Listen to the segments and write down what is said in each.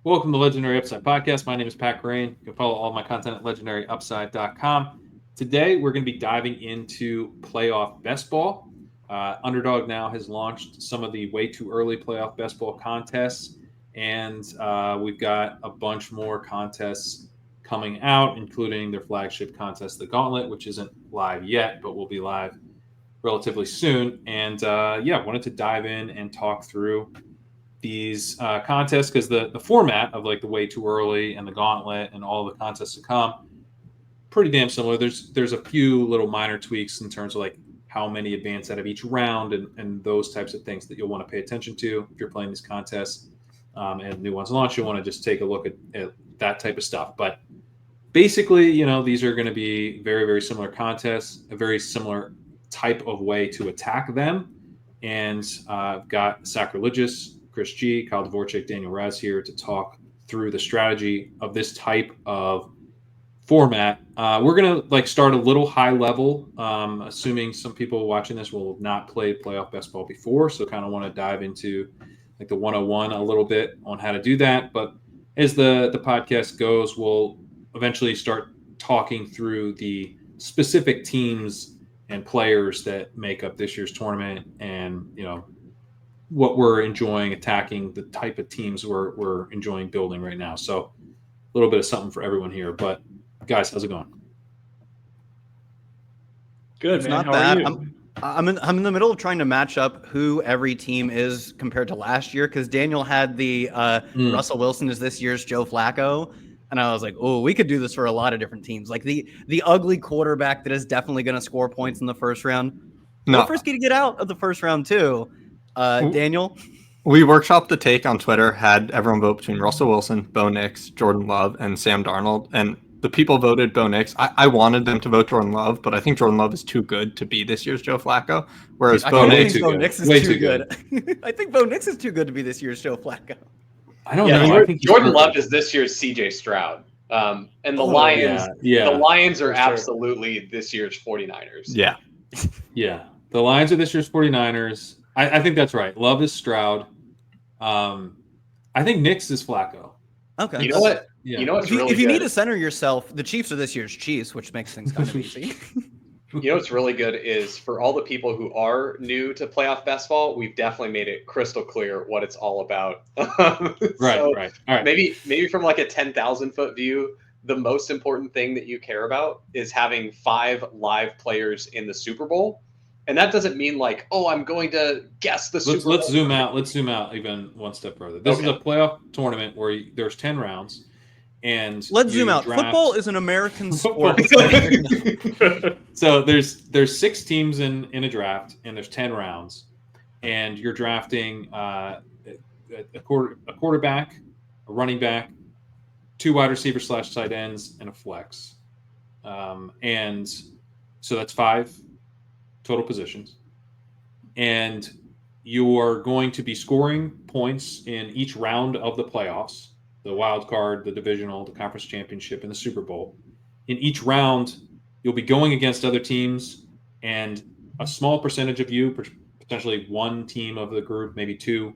Welcome to Legendary Upside Podcast. My name is Pat Green. You can follow all my content at legendaryupside.com. Today, we're going to be diving into playoff best ball. Underdog now has launched some of the way too early playoff best ball contests, and we've got a bunch more contests coming out, including their flagship contest, the Gauntlet, which isn't live yet, but will be live relatively soon. And wanted to dive in and talk through these contests because the format of like the way too early and the Gauntlet and all the contests to come pretty damn similar. There's a few little minor tweaks in terms of like how many advance out of each round and those types of things that you'll want to pay attention to if you're playing these contests and new ones launch. You'll want to just take a look at that type of stuff. But basically, these are going to be very, very similar contests, a very similar type of way to attack them. And I've got Sacrilegious, Chris G, Kyle Dvorchak, Daniel Raz here to talk through the strategy of this type of format. We're going to start a little high level, assuming some people watching this will have not played playoff best ball before. So kind of want to dive into like the 101 a little bit on how to do that. But as the podcast goes, we'll eventually start talking through the specific teams and players that make up this year's tournament and, what we're enjoying attacking, the type of teams we're enjoying building right now. So a little bit of something for everyone here. But guys, how's it going? Good, it's man. not How bad. are you? I'm in the middle of trying to match up who every team is compared to last year because Daniel had the Russell Wilson is this year's Joe Flacco. And I was like, oh, we could do this for a lot of different teams. Like the ugly quarterback that is definitely going to score points in the first round. No. We're risky to get out of the first round too. Daniel? We workshopped the take on Twitter, had everyone vote between Russell Wilson, Bo Nix, Jordan Love, and Sam Darnold. And the people voted Bo Nix. I wanted them to vote Jordan Love, but I think Jordan Love is too good to be this year's Joe Flacco. Whereas Bo Nix is too good. I think Bo Nix is too good to be this year's Joe Flacco. I don't know. I think Jordan Love is this year's CJ Stroud. And the Lions, the Lions are absolutely this year's 49ers. Yeah. Yeah. The Lions are this year's 49ers. I think that's right. Love is Stroud. I think Nix is Flacco. Okay. You know what? Yeah. You know what's if really you good? Need to center yourself, the Chiefs are this year's Chiefs, which makes things kind of easy. You know what's really good is for all the people who are new to playoff best ball, we've definitely made it crystal clear what it's all about. Right. All right. Maybe from like a 10,000 foot view, the most important thing that you care about is having 5 live players in the Super Bowl. And that doesn't mean like, oh, I'm going to guess the Super Bowl. Let's zoom out. Let's zoom out even one step further. This is a playoff tournament where there's 10 rounds. And let's zoom out. Football is an American sport. So there's 6 teams in a draft, and there's 10 rounds, and you're drafting a quarterback, a running back, 2 wide receivers / tight ends, and a flex. And so that's 5 total positions, and you are going to be scoring points in each round of the playoffs. The wild card, the divisional, the conference championship, and the Super Bowl. In each round, you'll be going against other teams, and a small percentage of you, potentially 1 team of the group, maybe 2,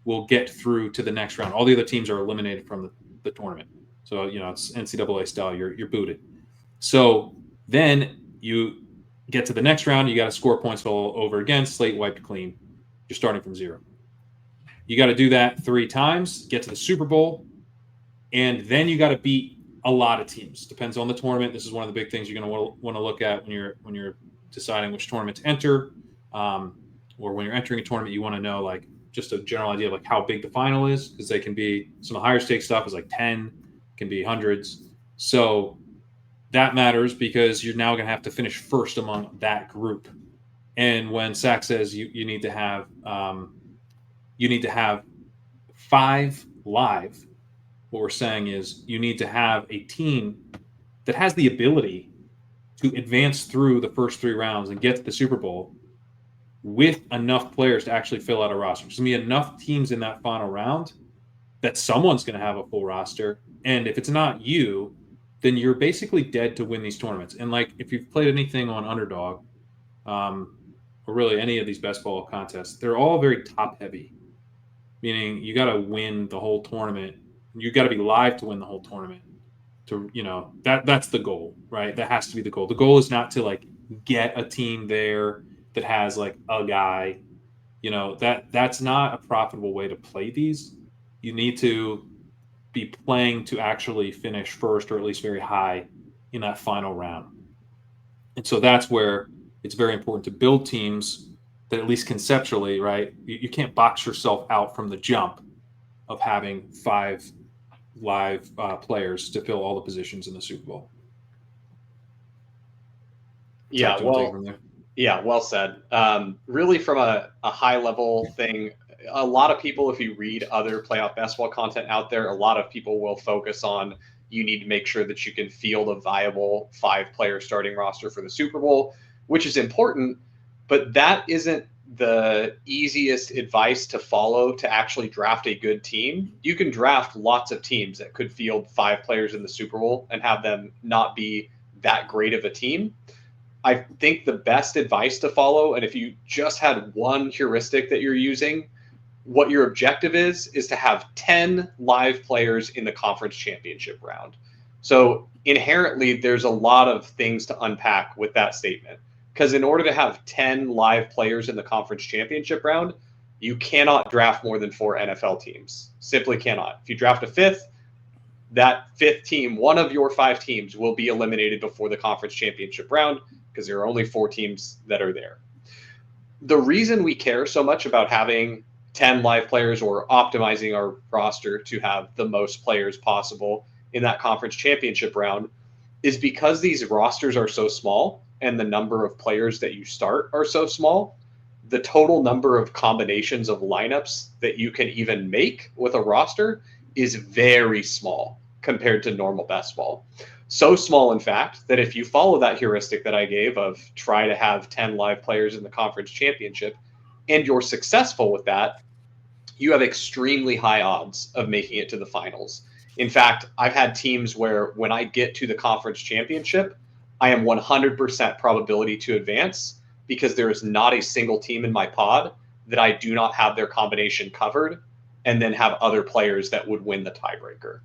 will get through to the next round. All the other teams are eliminated from the tournament. So, it's NCAA style. You're booted. So then you get to the next round. You got to score points all over again. Slate wiped clean. You're starting from 0. You got to do that 3 times. Get to the Super Bowl. And then you got to beat a lot of teams. Depends on the tournament. This is one of the big things you're going to want to look at when you're deciding which tournament to enter, or when you're entering a tournament. You want to know like just a general idea of like how big the final is, because they can be some of the higher stakes stuff is like 10, can be hundreds. So that matters because you're now going to have to finish first among that group. And when Sack says you need to have 5 live. What we're saying is you need to have a team that has the ability to advance through the first 3 rounds and get to the Super Bowl with enough players to actually fill out a roster. There's going to be enough teams in that final round that someone's going to have a full roster. And if it's not you, then you're basically dead to win these tournaments. And like if you've played anything on Underdog, or really any of these best ball contests, they're all very top heavy, meaning you got to win the whole tournament You got to be live to win the whole tournament. To that's the goal, right? That has to be the goal. The goal is not to like get a team there that has like a guy. That's not a profitable way to play these. You need to be playing to actually finish first or at least very high in that final round. And so that's where it's very important to build teams that at least conceptually, right? You can't box yourself out from the jump of having 5 live players to fill all the positions in the Super Bowl. Yeah, well said. Really, from a high level thing, a lot of people, if you read other playoff basketball content out there, a lot of people will focus on you need to make sure that you can field a viable 5-player starting roster for the Super Bowl, which is important, but that isn't the easiest advice to follow to actually draft a good team. You can draft lots of teams that could field 5 players in the Super Bowl and have them not be that great of a team. I think the best advice to follow, and if you just had one heuristic that you're using, what your objective is to have 10 live players in the conference championship round. So inherently, there's a lot of things to unpack with that statement. Because in order to have 10 live players in the conference championship round, you cannot draft more than 4 NFL teams. Simply cannot. If you draft a 5th, that 5th team, one of your 5 teams, will be eliminated before the conference championship round because there are only 4 teams that are there. The reason we care so much about having 10 live players or optimizing our roster to have the most players possible in that conference championship round is because these rosters are so small and the number of players that you start are so small, the total number of combinations of lineups that you can even make with a roster is very small compared to normal best ball. So small, in fact, that if you follow that heuristic that I gave of try to have 10 live players in the conference championship and you're successful with that, you have extremely high odds of making it to the finals. In fact, I've had teams where when I get to the conference championship, I am 100% probability to advance because there is not a single team in my pod that I do not have their combination covered and then have other players that would win the tiebreaker.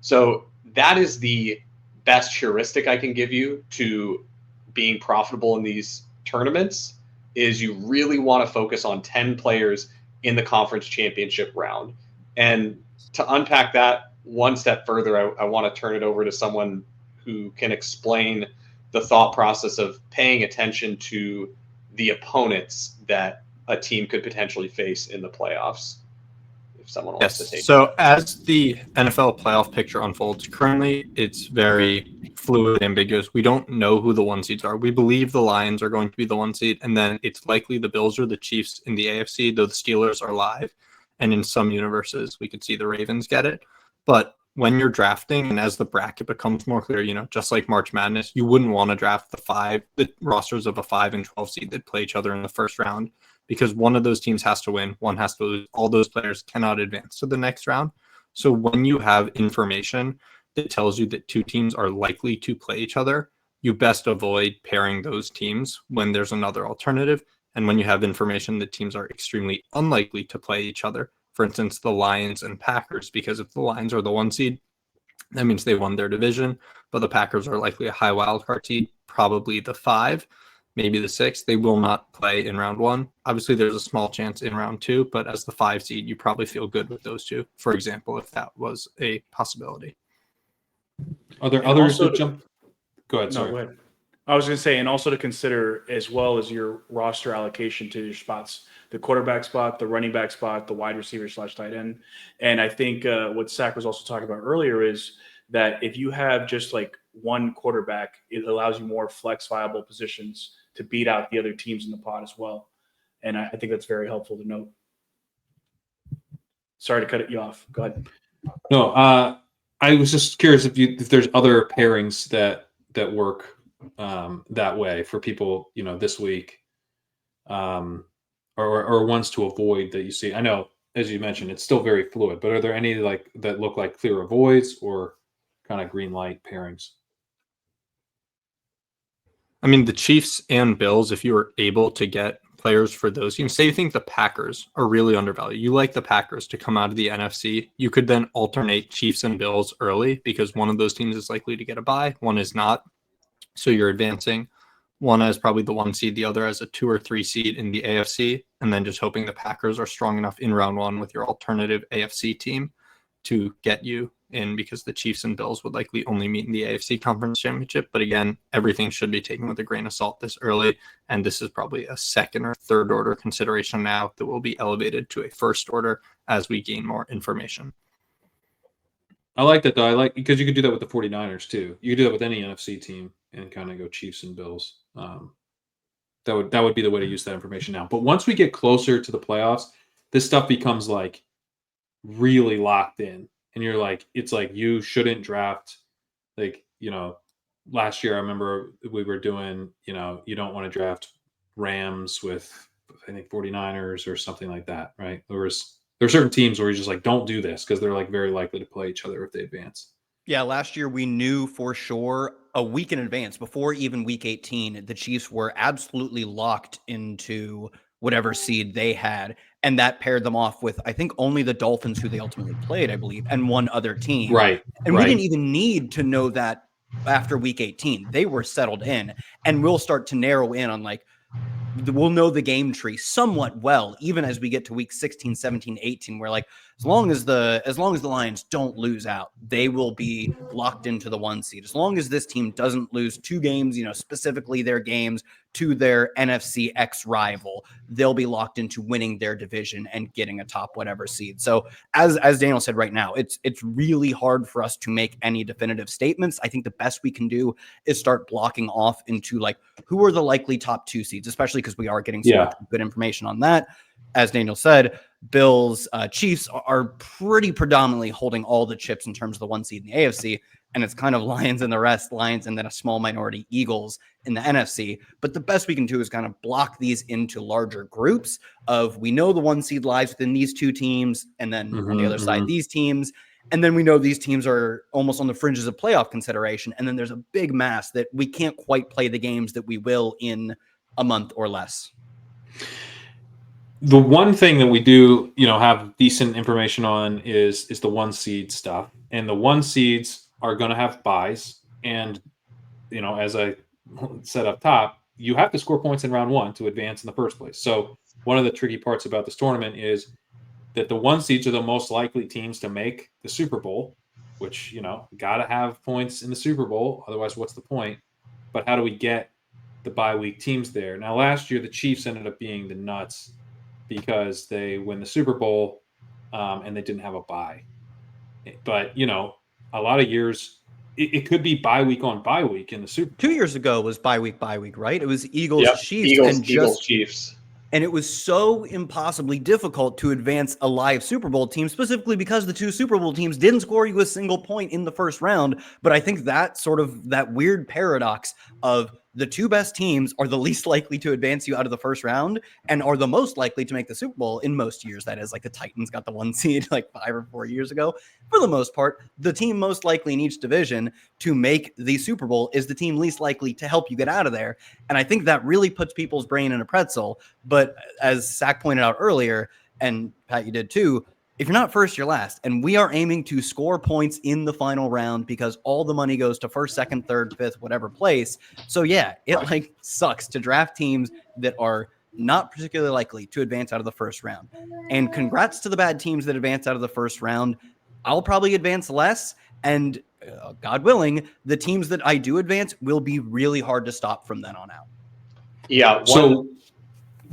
So that is the best heuristic I can give you to being profitable in these tournaments is you really want to focus on 10 players in the conference championship round. And to unpack that one step further, I want to turn it over to someone who can explain the thought process of paying attention to the opponents that a team could potentially face in the playoffs. If someone wants to take so as the NFL playoff picture unfolds, currently it's very fluid, ambiguous. We don't know who the 1 seeds are. We believe the Lions are going to be the 1 seed, and then it's likely the Bills or the Chiefs in the AFC, though the Steelers are live. And in some universes, we could see the Ravens get it. But when you're drafting and as the bracket becomes more clear, just like March Madness, you wouldn't want to draft the rosters of a 5 and 12 seed that play each other in the first round because one of those teams has to win, one has to lose. All those players cannot advance to the next round. So when you have information that tells you that 2 teams are likely to play each other, you best avoid pairing those teams when there's another alternative. And when you have information that teams are extremely unlikely to play each other, for instance, the Lions and Packers, because if the Lions are the 1 seed, that means they won their division, but the Packers are likely a high wildcard seed, probably the 5, maybe the 6. They will not play in round 1. Obviously, there's a small chance in round 2, but as the 5 seed, you probably feel good with those 2, for example, if that was a possibility. Are there others that jump? Go ahead, sorry. Go ahead. I was going to say, and also to consider as well as your roster allocation to your spots, the quarterback spot, the running back spot, the wide receiver / tight end. And I think what Zach was also talking about earlier is that if you have just like one quarterback, it allows you more flex viable positions to beat out the other teams in the pod as well. And I think that's very helpful to note. Sorry to cut you off. Go ahead. No, I was just curious if there's other pairings that work that way for people, this week, or ones to avoid that you see. I know, as you mentioned, it's still very fluid, but are there any that look like clear avoids or kind of green light pairings? I mean, the Chiefs and Bills, if you were able to get players for those teams. Say you think the Packers are really undervalued. You like the Packers to come out of the NFC. You could then alternate Chiefs and Bills early because one of those teams is likely to get a bye, one is not. So you're advancing one as probably the 1 seed, the other as a 2 or 3 seed in the AFC, and then just hoping the Packers are strong enough in round 1 with your alternative AFC team to get you in, because the Chiefs and Bills would likely only meet in the AFC Conference Championship. But again, everything should be taken with a grain of salt this early, and this is probably a second or third order consideration now that will be elevated to a first order as we gain more information. I like that, though. I like because you could do that with the 49ers too. You could do that with any NFC team and kind of go Chiefs and Bills. That would be the way to use that information now. But once we get closer to the playoffs, this stuff becomes like really locked in. And you're like, it's like you shouldn't draft, like, you know, last year I remember we were doing, you know, you don't want to draft Rams with, I think, 49ers or something like that, right? There are certain teams where you're just like, don't do this because they're like very likely to play each other if they advance. Yeah, last year we knew for sure a week in advance, before even week 18, the Chiefs were absolutely locked into whatever seed they had. And that paired them off with, I think, only the Dolphins, who they ultimately played, I believe, and one other team. Right. And we didn't even need to know that after week 18. They were settled in, and we'll start to narrow in on, like, we'll know the game tree somewhat well, even as we get to week 16, 17, 18, where, like, as long as the Lions don't lose out, they will be locked into the 1 seed. As long as this team doesn't lose 2 games, you know, specifically their games to their NFC X rival, they'll be locked into winning their division and getting a top whatever seed. So as Daniel said, right now, it's really hard for us to make any definitive statements. I think the best we can do is start blocking off into, like, who are the likely top 2 seeds, especially because we are getting so much good information on that. As Daniel said, Bills, Chiefs are pretty predominantly holding all the chips in terms of the 1 seed in the AFC. And it's kind of Lions and the rest, Lions and then a small minority Eagles in the NFC. But the best we can do is kind of block these into larger groups of, we know the 1 seed lies within these 2 teams, and then on the other side, these teams. And then we know these teams are almost on the fringes of playoff consideration. And then there's a big mass that we can't quite play the games that we will in a month or less. The one thing that we do, you know, have decent information on is the 1 seed stuff. And the 1 seeds are going to have buys. And, you know, as I said up top, you have to score points in round 1 to advance in the first place. So one of the tricky parts about this tournament is that the 1 seeds are the most likely teams to make the Super Bowl, which, you know, got to have points in the Super Bowl. Otherwise, what's the point? But how do we get the bye week teams there? Now, last year, the Chiefs ended up being the nuts because they win the Super Bowl and they didn't have a bye. But, you know, a lot of years, it could be bye week on bye week in the Super Bowl. 2 years ago was bye week, right? It was Eagles, Chiefs, Eagles, Chiefs. And it was so impossibly difficult to advance a live Super Bowl team, specifically because the 2 Super Bowl teams didn't score you a single point in the first round. But I think that sort of that weird paradox of the 2 best teams are the least likely to advance you out of the first round and are the most likely to make the Super Bowl in most years. That is, like, the Titans got the 1 seed like 5 or 4 years ago. For the most part, the team most likely in each division to make the Super Bowl is the team least likely to help you get out of there. And I think that really puts people's brain in a pretzel. But as Zach pointed out earlier, and Pat, you did too, if you're not first, you're last. And we are aiming to score points in the final round because all the money goes to first, second, third, fifth, whatever place. So yeah, it like sucks to draft teams that are not particularly likely to advance out of the first round. And congrats to the bad teams that advance out of the first round. I'll probably advance less. And God willing, the teams that I do advance will be really hard to stop from then on out. Yeah. So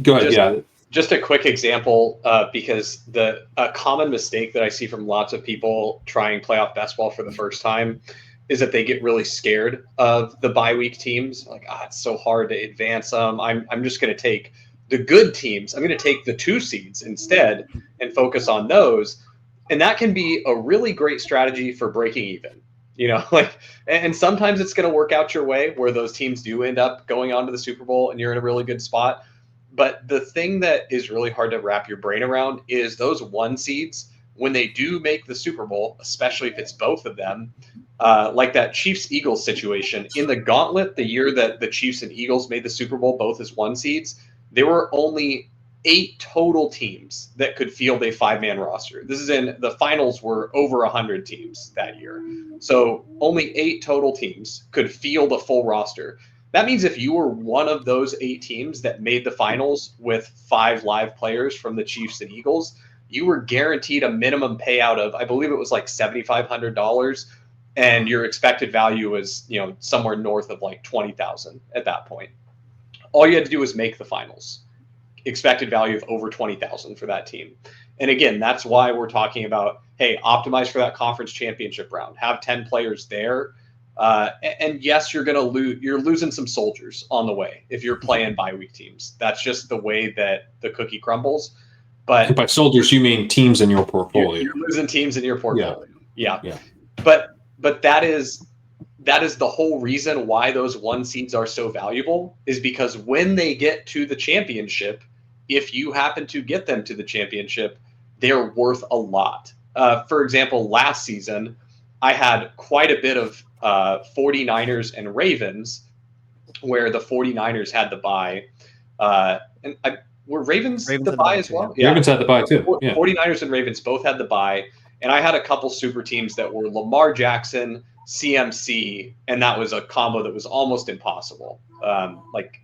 go ahead. Just a quick example, because a common mistake that I see from lots of people trying playoff best ball for the first time is that they get really scared of the bye week teams. Like, it's so hard to advance them. I'm just going to take the good teams. I'm going to take the 2 seeds instead and focus on those. And that can be a really great strategy for breaking even. You know, like, and sometimes it's going to work out your way where those teams do end up going on to the Super Bowl and you're in a really good spot. But the thing that is really hard to wrap your brain around is those 1 seeds, when they do make the Super Bowl, especially if it's both of them, like that Chiefs-Eagles situation. In the gauntlet, the year that the Chiefs and Eagles made the Super Bowl, both as 1 seeds, there were only 8 total teams that could field a 5-man roster. This is in the finals were over 100 teams that year. So only 8 total teams could field a full roster. That means if you were one of those 8 teams that made the finals with 5 live players from the Chiefs and Eagles, you were guaranteed a minimum payout of, I believe it was like $7,500, and your expected value was, you know, somewhere north of like 20,000 at that point. All you had to do was make the finals. Expected value of over 20,000 for that team. And again, that's why we're talking about, hey, optimize for that conference championship round. Have 10 players there. And yes, you're going to lose. You're losing some soldiers on the way if you're playing bye week teams. That's just the way that the cookie crumbles. But by soldiers, you mean teams in your portfolio. You're losing teams in your portfolio. Yeah. Yeah. But that is the whole reason why those 1 seeds are so valuable, is because when they get to the championship, if you happen to get them to the championship, they're worth a lot. For example, last season, I had quite a bit of 49ers and Ravens, where the 49ers had the bye. Were Ravens the bye as well? Yeah. Ravens had the bye too. Yeah. 49ers and Ravens both had the bye. And I had a couple super teams that were Lamar Jackson, CMC, and that was a combo that was almost impossible. Like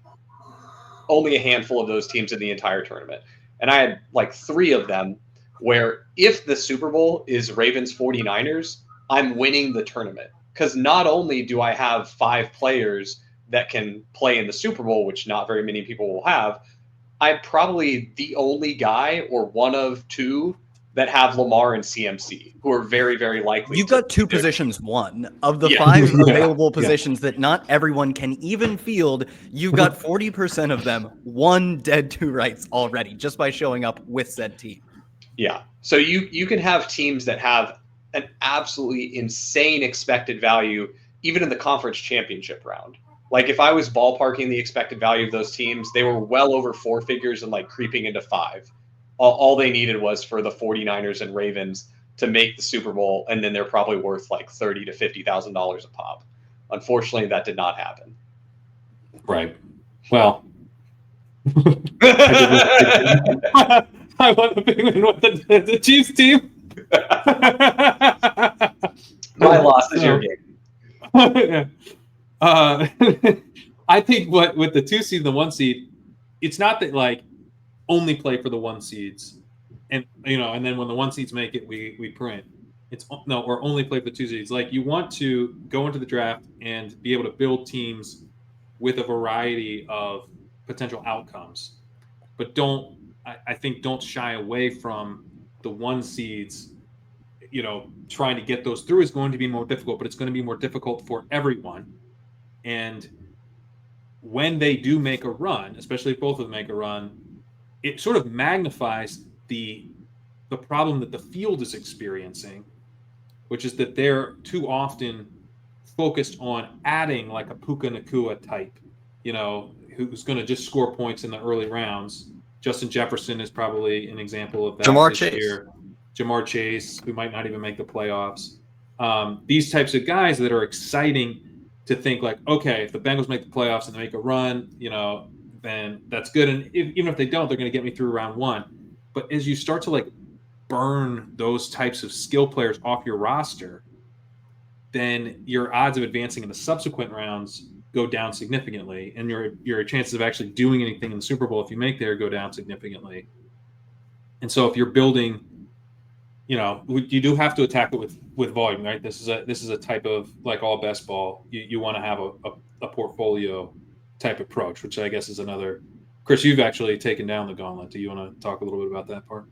only a handful of those teams in the entire tournament. And I had like 3 of them where if the Super Bowl is Ravens 49ers, I'm winning the tournament. Because not only do I have 5 players that can play in the Super Bowl, which not very many people will have, I'm probably the only guy or one of 2 that have Lamar and CMC, who are very, very likely. You've got 2 positions won. Of the 5 available positions that not everyone can even field, you've got 40% of them 1 dead to rights already, just by showing up with said team. Yeah. So you can have teams that have an absolutely insane expected value, even in the conference championship round. Like if I was ballparking the expected value of those teams, they were well over 4 figures and like creeping into 5. All they needed was for the 49ers and Ravens to make the Super Bowl, and then they're probably worth like $30,000 to $50,000 a pop. Unfortunately, that did not happen. Right. Well, I want the big win with the Chiefs team. My loss is your game. I think with the 2 seed and the 1 seed, it's not that like only play for the 1 seeds, and and then when the 1 seeds make it, we print. It's no, or only play for the 2 seeds. Like you want to go into the draft and be able to build teams with a variety of potential outcomes, but I think don't shy away from the 1 seeds. Trying to get those through is going to be more difficult, but it's going to be more difficult for everyone. And when they do make a run, especially if both of them make a run, it sort of magnifies the problem that the field is experiencing, which is that they're too often focused on adding like a Puka Nacua type, who's going to just score points in the early rounds. Justin Jefferson is probably an example of that. Jamar Chase, who might not even make the playoffs. These types of guys that are exciting to think like, okay, if the Bengals make the playoffs and they make a run, then that's good. And even if they don't, they're going to get me through round 1. But as you start to like burn those types of skill players off your roster, then your odds of advancing in the subsequent rounds go down significantly, and your chances of actually doing anything in the Super Bowl, if you make there, go down significantly. And so if you're building, you do have to attack it with volume, right? This is a type of like all best ball. You want to have a portfolio type approach, which I guess is another. Chris, you've actually taken down the gauntlet. Do you want to talk a little bit about that part?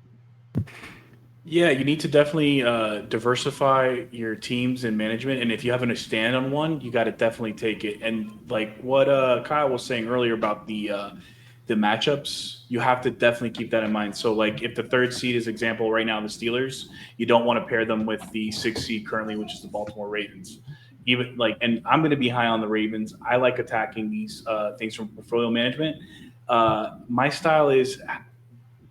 Yeah, you need to definitely diversify your teams and management. And if you haven't a stand on one, you got to definitely take it. And like what Kyle was saying earlier about the matchups, you have to definitely keep that in mind. So like if the 3rd seed is example right now, the Steelers, you don't want to pair them with the 6th seed currently, which is the Baltimore Ravens. Even like, and I'm going to be high on the Ravens. I like attacking these things from portfolio management. My style is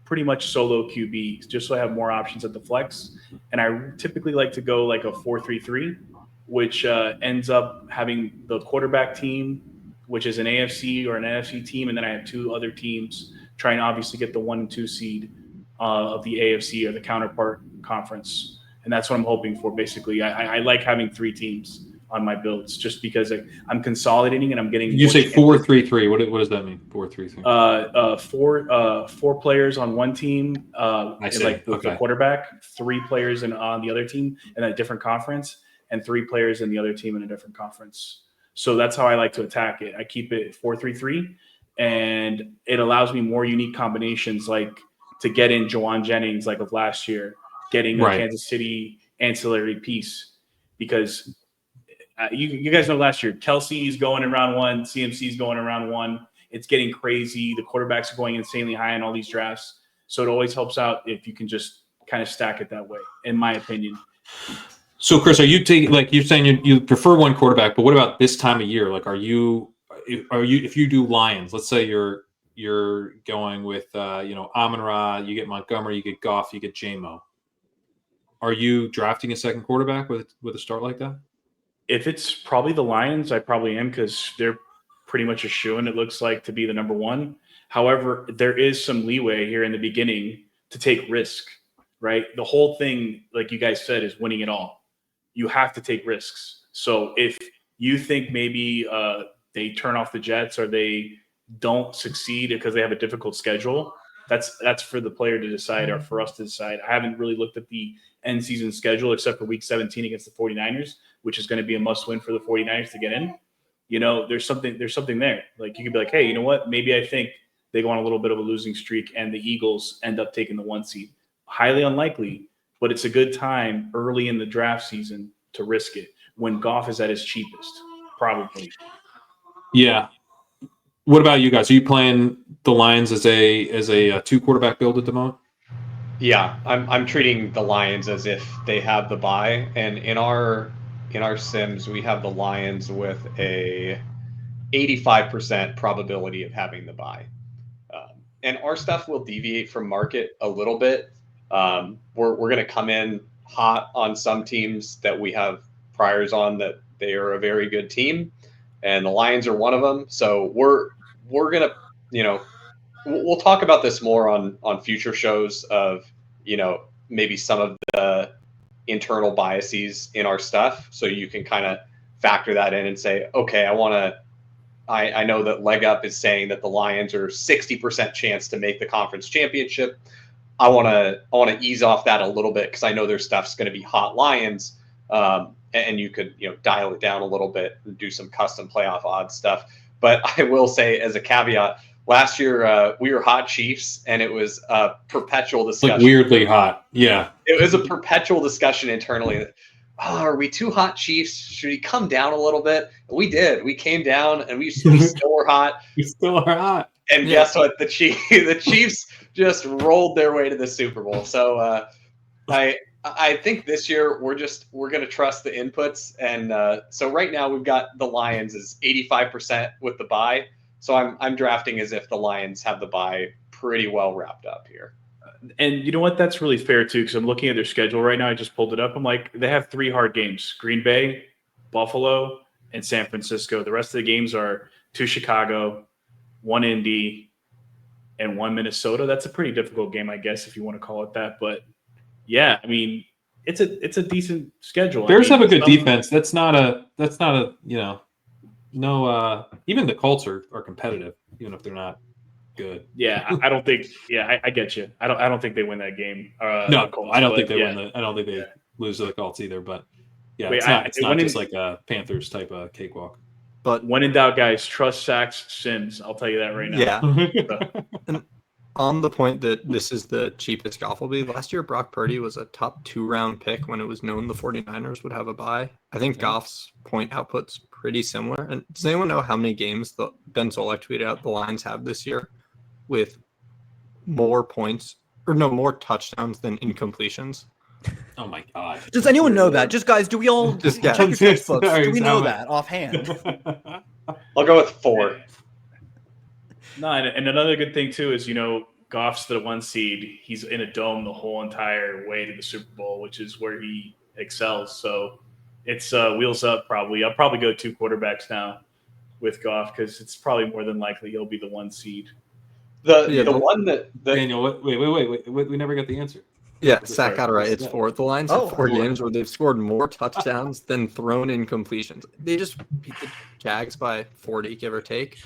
pretty much solo QB, just so I have more options at the flex. And I typically like to go like a 4-3-3, which ends up having the quarterback team, which is an AFC or an NFC team, and then I have 2 other teams try and obviously get the 1 and 2 seed of the AFC or the counterpart conference. And that's what I'm hoping for. Basically, I like having 3 teams on my builds just because I'm consolidating and I'm getting. You say 4-3-3. What does that mean? 4-3-3. Four players on one team. I see. Like Okay. the quarterback, 3 players on the other team in a different conference, and 3 players in the other team in a different conference. So that's how I like to attack it. I keep it 4-3-3, and it allows me more unique combinations, like to get in Jawan Jennings, like of last year, getting a Right. Kansas City ancillary piece, because you guys know last year Kelsey's going in round 1, CMC's going in round 1. It's getting crazy. The quarterbacks are going insanely high in all these drafts. So it always helps out if you can just kind of stack it that way, in my opinion. So, Chris, are you taking, like, you're saying you prefer one quarterback, but what about this time of year? Like, are you if you do Lions, let's say you're going with Amon-Ra, you get Montgomery, you get Goff, you get J-Mo. Are you drafting a second quarterback with a start like that? If it's probably the Lions, I probably am, because they're pretty much a shoo-in, it looks like, to be the number 1. However, there is some leeway here in the beginning to take risk, right? The whole thing, like you guys said, is winning it all. You have to take risks. So if you think maybe they turn off the Jets or they don't succeed because they have a difficult schedule, that's for the player to decide or for us to decide. I haven't really looked at the end season schedule except for week 17 against the 49ers, which is going to be a must win for the 49ers to get in. There's something there. Like, you could be like, hey, you know what? Maybe I think they go on a little bit of a losing streak and the Eagles end up taking the 1 seed. Highly unlikely, but it's a good time early in the draft season to risk it when Goff is at his cheapest, probably. Yeah. What about you guys? Are you playing the Lions as a 2-quarterback build at the moment? Yeah, I'm treating the Lions as if they have the bye, and in our sims we have the Lions with a 85% probability of having the bye, and our stuff will deviate from market a little bit. We're going to come in hot on some teams that we have priors on that they are a very good team, and the Lions are one of them. So we're going to we'll talk about this more on future shows of, maybe some of the internal biases in our stuff. So you can kind of factor that in and say, okay, I know that Leg Up is saying that the Lions are 60% chance to make the conference championship. I want to ease off that a little bit because I know their stuff's going to be hot Lions. And you could, dial it down a little bit and do some custom playoff odds stuff. But I will say, as a caveat, last year we were hot Chiefs, and it was a perpetual discussion. Like weirdly hot. Yeah. It was a perpetual discussion internally. Are we too hot Chiefs? Should we come down a little bit? We did. We came down, and we still were hot. We still are hot. And guess what? The Chiefs just rolled their way to the Super Bowl. So I think this year we're going to trust the inputs. And so right now we've got the Lions as 85% with the bye. So I'm drafting as if the Lions have the bye pretty well wrapped up here. And you know what? That's really fair too, because I'm looking at their schedule right now. I just pulled it up. I'm like, they have 3 hard games: Green Bay, Buffalo, and San Francisco. The rest of the games are 2 Chicago, 1 Indy, and 1 Minnesota. That's a pretty difficult game, I guess, if you want to call it that. But yeah, I mean, it's a decent schedule. Bears have a good defense. That's not a no. Even the Colts are competitive, even if they're not good. Yeah, I don't think. Yeah, I get you. I don't think they win that game. No, Colts, I don't think they yeah. win. I don't think they lose to the Colts either. But yeah, Wait, it's not just like a Panthers type of cakewalk. But when in doubt, guys, trust Sachs Sims. I'll tell you that right now. Yeah. And on the point that this is the cheapest Goff will be, last year Brock Purdy was a top 2-round pick when it was known the 49ers would have a bye. I think Goff's point output's pretty similar. And does anyone know how many games Ben Solak tweeted out the Lions have this year with more touchdowns than incompletions? Oh my god! Does anyone know that? Just guys, do we all Just check your textbooks? Do we know that offhand? I'll go with 4. No, and another good thing too is, Goff's the 1 seed. He's in a dome the whole entire way to the Super Bowl, which is where he excels. So it's wheels up probably. I'll probably go 2 quarterbacks now with Goff because it's probably more than likely he'll be the 1 seed. The one that Daniel, wait. We never got the answer. Yeah, Sorry. Zach got it right. It's 4. The Lions have 4 4. games where they've scored more touchdowns than thrown in completions. They just beat the Jags by 40, give or take,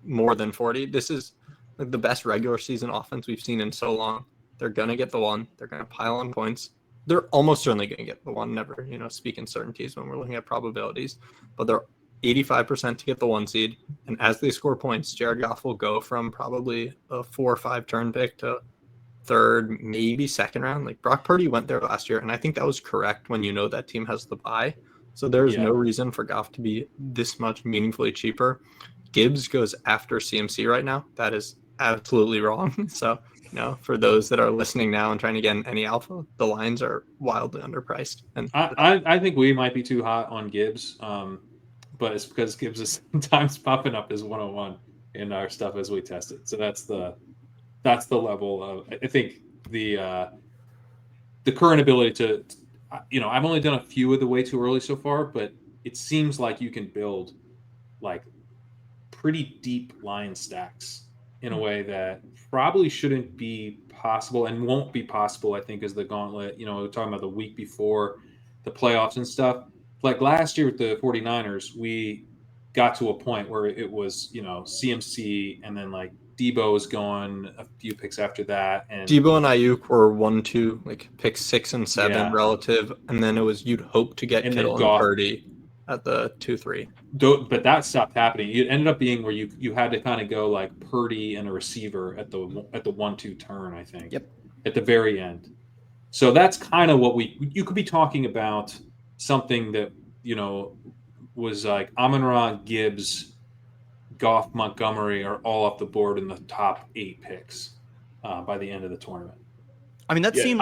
more than 40. This is like the best regular season offense we've seen in so long. They're gonna get the one. They're gonna pile on points. They're almost certainly gonna get the one. Never, speak in certainties when we're looking at probabilities, but they're 85% to get the 1 seed. And as they score points, Jared Goff will go from probably a 4 or 5 turn pick to 3rd, maybe 2nd round. Like Brock Purdy went there last year, and I think that was correct when that team has the bye. So there's no reason for Goff to be this much meaningfully cheaper. Gibbs goes after CMC right now. That is absolutely wrong. So, for those that are listening now and trying to get any alpha, the Lions are wildly underpriced. And I think we might be too hot on Gibbs, but it's because Gibbs is sometimes popping up as 101 in our stuff as we test it. So that's the level of, I think, the current ability to, I've only done a few of the way too early so far, but it seems like you can build like pretty deep line stacks in a way that probably shouldn't be possible and won't be possible, I think, as the gauntlet, we're talking about the week before the playoffs and stuff. Like last year with the 49ers, we got to a point where it was, CMC and then like Debo was going a few picks after that, and Debo and Ayuk were 1-2, like picks 6 and 7 relative, and then it was you'd hope to get Kittle and Purdy at the 2-3. But that stopped happening. It ended up being where you had to kind of go like Purdy and a receiver at the 1-2 turn, I think. Yep. At the very end. So that's kind of what you could be talking about, something that was like Amon-Ra, Gibbs, Goff, Montgomery are all off the board in the top 8 picks by the end of the tournament. I mean, that seems.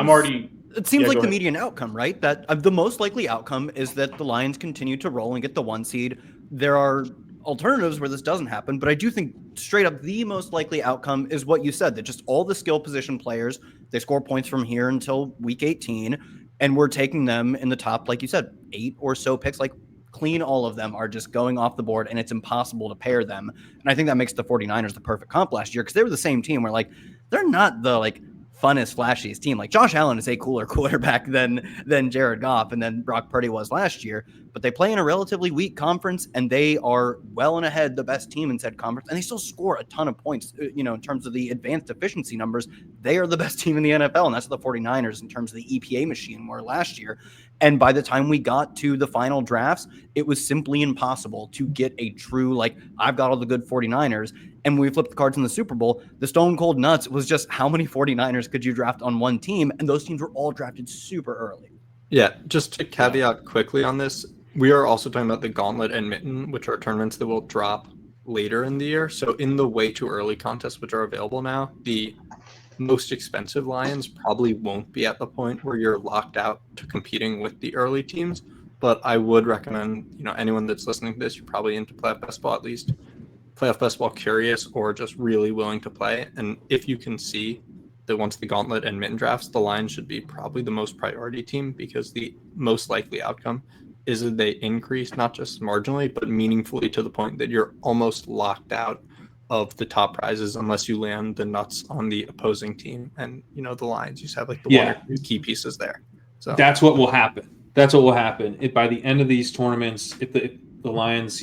It seems like the median outcome, right? That the most likely outcome is that the Lions continue to roll and get the 1 seed. There are alternatives where this doesn't happen, but I do think straight up the most likely outcome is what you said, that just all the skill position players, they score points from here until week 18, and we're taking them in the top, like you said, 8 or so picks, like clean all of them are just going off the board, and it's impossible to pair them. And I think that makes the 49ers the perfect comp last year, because they were the same team where like they're not the like funnest, flashiest team. Like Josh Allen is a cooler quarterback than Jared Goff and then Brock Purdy was last year, but they play in a relatively weak conference and they are well and ahead the best team in said conference, and they still score a ton of points. In terms of the advanced efficiency numbers, they are the best team in the NFL, and that's the 49ers in terms of the EPA machine were last year. And by the time we got to the final drafts, it was simply impossible to get a true, like, I've got all the good 49ers. And when we flipped the cards in the Super Bowl, the stone cold nuts was just how many 49ers could you draft on one team? And those teams were all drafted super early. Yeah, just to caveat quickly on this, we are also talking about the Gauntlet and Mitten, which are tournaments that will drop later in the year. So in the way too early contests, which are available now, the most expensive Lions probably won't be at the point where you're locked out to competing with the early teams. But I would recommend, anyone that's listening to this, you're probably into playoff basketball, at least playoff basketball curious or just really willing to play. And if you can see that once the Gauntlet and Mitten drafts, the Lions should be probably the most priority team, because the most likely outcome is that they increase not just marginally, but meaningfully to the point that you're almost locked out of the top prizes unless you land the nuts on the opposing team. And the Lions just have like the one or two key pieces there. So that's what will happen. By the end of these tournaments, if the Lions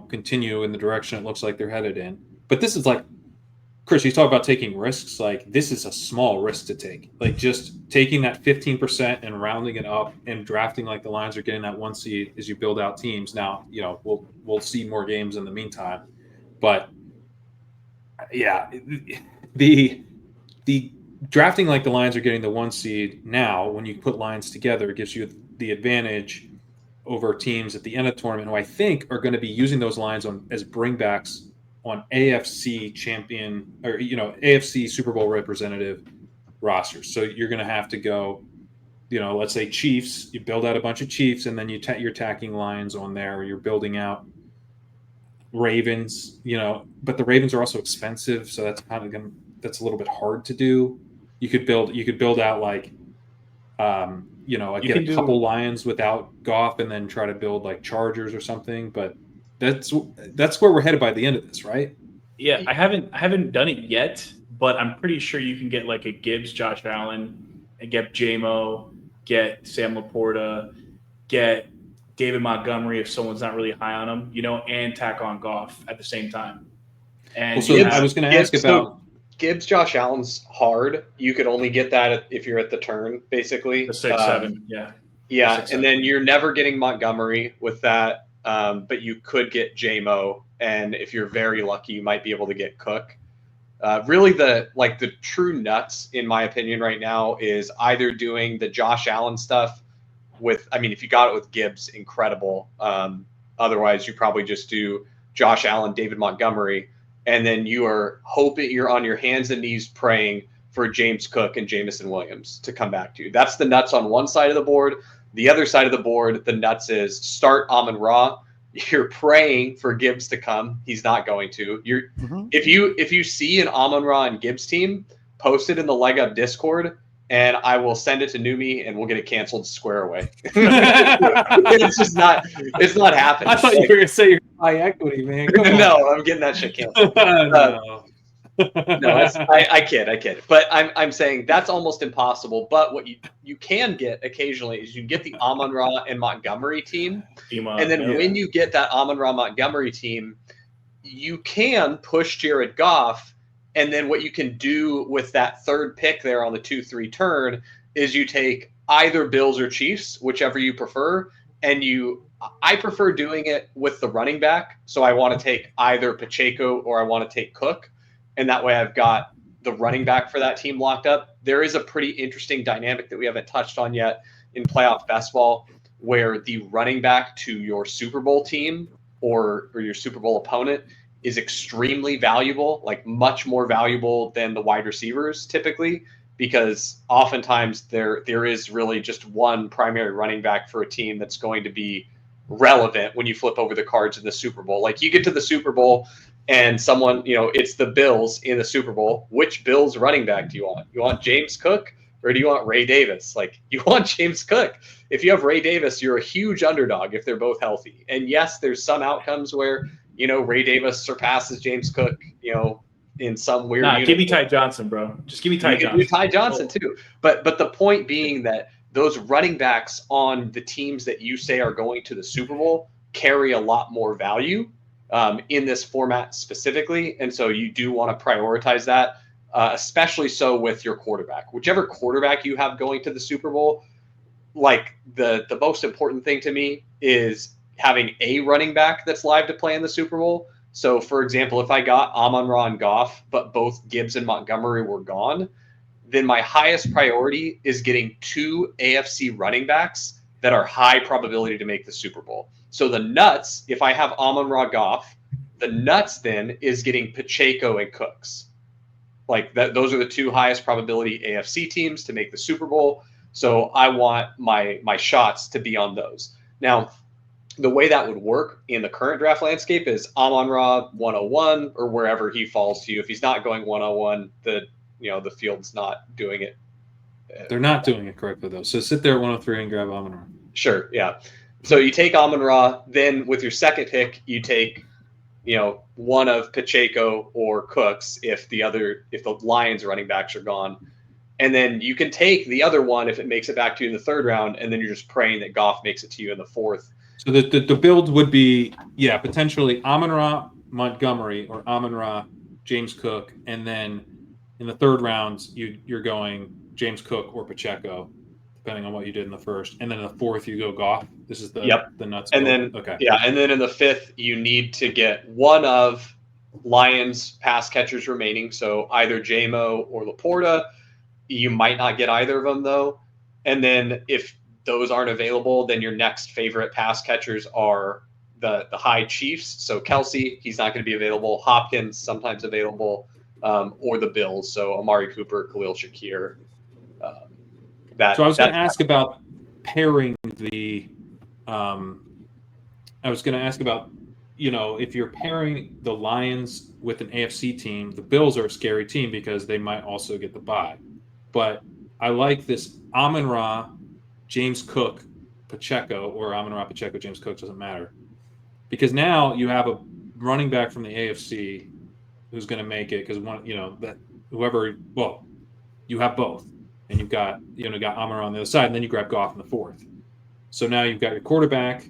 continue in the direction it looks like they're headed in, but this is like, Chris, you talk about taking risks. Like, this is a small risk to take, like just taking that 15% and rounding it up and drafting like the Lions are getting that 1 seed as you build out teams. Now we'll see more games in the meantime, but yeah, the drafting like the Lions are getting the 1 seed now, when you put lines together, it gives you the advantage over teams at the end of the tournament who I think are going to be using those lines as bringbacks on AFC champion or AFC Super Bowl representative rosters. So you're going to have to go, let's say Chiefs, you build out a bunch of Chiefs, and then you're tacking Lions on there, or you're building out Ravens, but the Ravens are also expensive, so that's that's a little bit hard to do. You could build out like get a couple Lions without Goff and then try to build like Chargers or something, but that's where we're headed by the end of this, right? Yeah, I haven't done it yet, but I'm pretty sure you can get like a Gibbs, Josh Allen, and get J-Mo, get Sam Laporta, get David Montgomery if someone's not really high on him, and tack on Goff at the same time. And Well, so you I have- was going to ask about. Gibbs, Josh Allen's hard. You could only get that if you're at the turn, basically. the 6-7, yeah. Yeah, 6-7. and then you're never getting Montgomery with that, but you could get J-Mo, and if you're very lucky, you might be able to get Cook. Really, the true nuts, in my opinion, right now is either doing the Josh Allen stuff with. I mean, if you got it with Gibbs, incredible. Otherwise, you probably just do Josh Allen, David Montgomery, and then you are hoping you're on your hands and knees praying for James Cook and Jameson Williams to come back to you. That's the nuts on one side of the board. The other side of the board, the nuts is start Amon-Ra. You're praying for Gibbs to come. He's not going to. If you see an Amon-Ra and Gibbs team, post it in the Leg Up Discord, and I will send it to Numi, and we'll get it canceled square away. It's just not. It's not happening. I thought you were going to say you're high equity, man. Come on. No, I'm getting that shit canceled. No. I kid. But I'm saying that's almost impossible. But what you can get occasionally is you get the Amon-Ra and Montgomery team. And then when you get that Amon-Ra Montgomery team, you can push Jared Goff. And then what you can do with that third pick there on the 2-3 turn is you take either Bills or Chiefs, whichever you prefer. And I prefer doing it with the running back. So I want to take either Pacheco or I want to take Cook. And that way I've got the running back for that team locked up. There is a pretty interesting dynamic that we haven't touched on yet in playoff best ball, where the running back to your Super Bowl team or your Super Bowl opponent is extremely valuable, like much more valuable than the wide receivers typically, because oftentimes there is really just one primary running back for a team that's going to be relevant when you flip over the cards in the Super Bowl. Like you get to the Super Bowl and someone, it's the Bills in the Super Bowl. Which Bills running back do you want? You want James Cook or do you want Ray Davis? Like you want James Cook. If you have Ray Davis, you're a huge underdog if they're both healthy. And yes, there's some outcomes where, Ray Davis surpasses James Cook, in some weird. Give me Ty Johnson, bro. Just give me Ty Johnson. Do Ty Johnson too. But the point being that those running backs on the teams that you say are going to the Super Bowl carry a lot more value in this format specifically. And so you do want to prioritize that, especially so with your quarterback. Whichever quarterback you have going to the Super Bowl, like the most important thing to me is having a running back that's live to play in the Super Bowl. So, for example, if I got Amon-Ra and Goff, but both Gibbs and Montgomery were gone, then my highest priority is getting 2 AFC running backs that are high probability to make the Super Bowl. So the nuts, if I have Amon-Ra Goff, the nuts then is getting Pacheco and Cooks. Like those are the 2 highest probability AFC teams to make the Super Bowl. So I want my shots to be on those. Now, the way that would work in the current draft landscape is Amon-Ra 101 or wherever he falls to you. If he's not going 101, the field's not doing it. They're not doing it correctly though. So sit there at 103 and grab Amon-Ra. Sure, yeah. So you take Amon-Ra, then with your second pick, you take, one of Pacheco or Cooks if the Lions running backs are gone. And then you can take the other one if it makes it back to you in the third round, and then you're just praying that Goff makes it to you in the fourth. So the build would be, potentially Amon-Ra Montgomery or Amon-Ra James Cook, and then in the third round you're going James Cook or Pacheco, depending on what you did in the first, and then in the fourth you go Goff. This is the nuts. And build. then okay, and then in the fifth you need to get one of Lions pass catchers remaining, so either J-Mo or Laporta. You might not get either of them though, and then if those aren't available, then your next favorite pass catchers are the high Chiefs. So Kelsey, he's not going to be available. Hopkins, sometimes available, or the Bills. So Amari Cooper, Khalil Shakir. So I was going to ask about pairing the. I was going to ask about, if you're pairing the Lions with an AFC team, the Bills are a scary team because they might also get the bye. But I like this Amon-Ra, James Cook, Pacheco, or Amon-Ra, Pacheco, James Cook, doesn't matter. Because now you have a running back from the AFC who's going to make it because whoever. Well, you have both, and you've got got Amon on the other side, and then you grab Goff in the fourth. So now you've got your quarterback.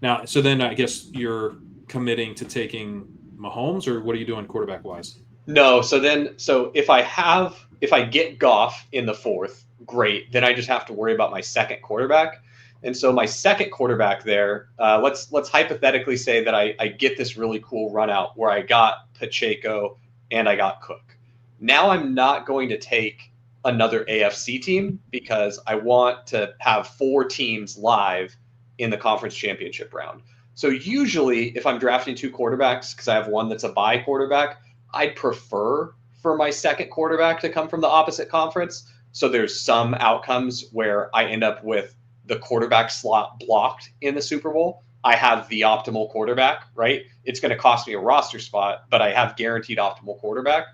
Now, so then I guess you're committing to taking Mahomes, or what are you doing quarterback wise? No, so if I get Goff in the fourth, great. Then I just have to worry about my second quarterback. And so my second quarterback there, let's hypothetically say that I get this really cool run out where I got Pacheco and I got Cook. Now I'm not going to take another AFC team because I want to have 4 teams live in the conference championship round. So usually if I'm drafting 2 quarterbacks, because I have one that's a bye quarterback, I'd prefer for my second quarterback to come from the opposite conference. So there's some outcomes where I end up with the quarterback slot blocked in the Super Bowl. I have the optimal quarterback, right? It's going to cost me a roster spot, but I have guaranteed optimal quarterback.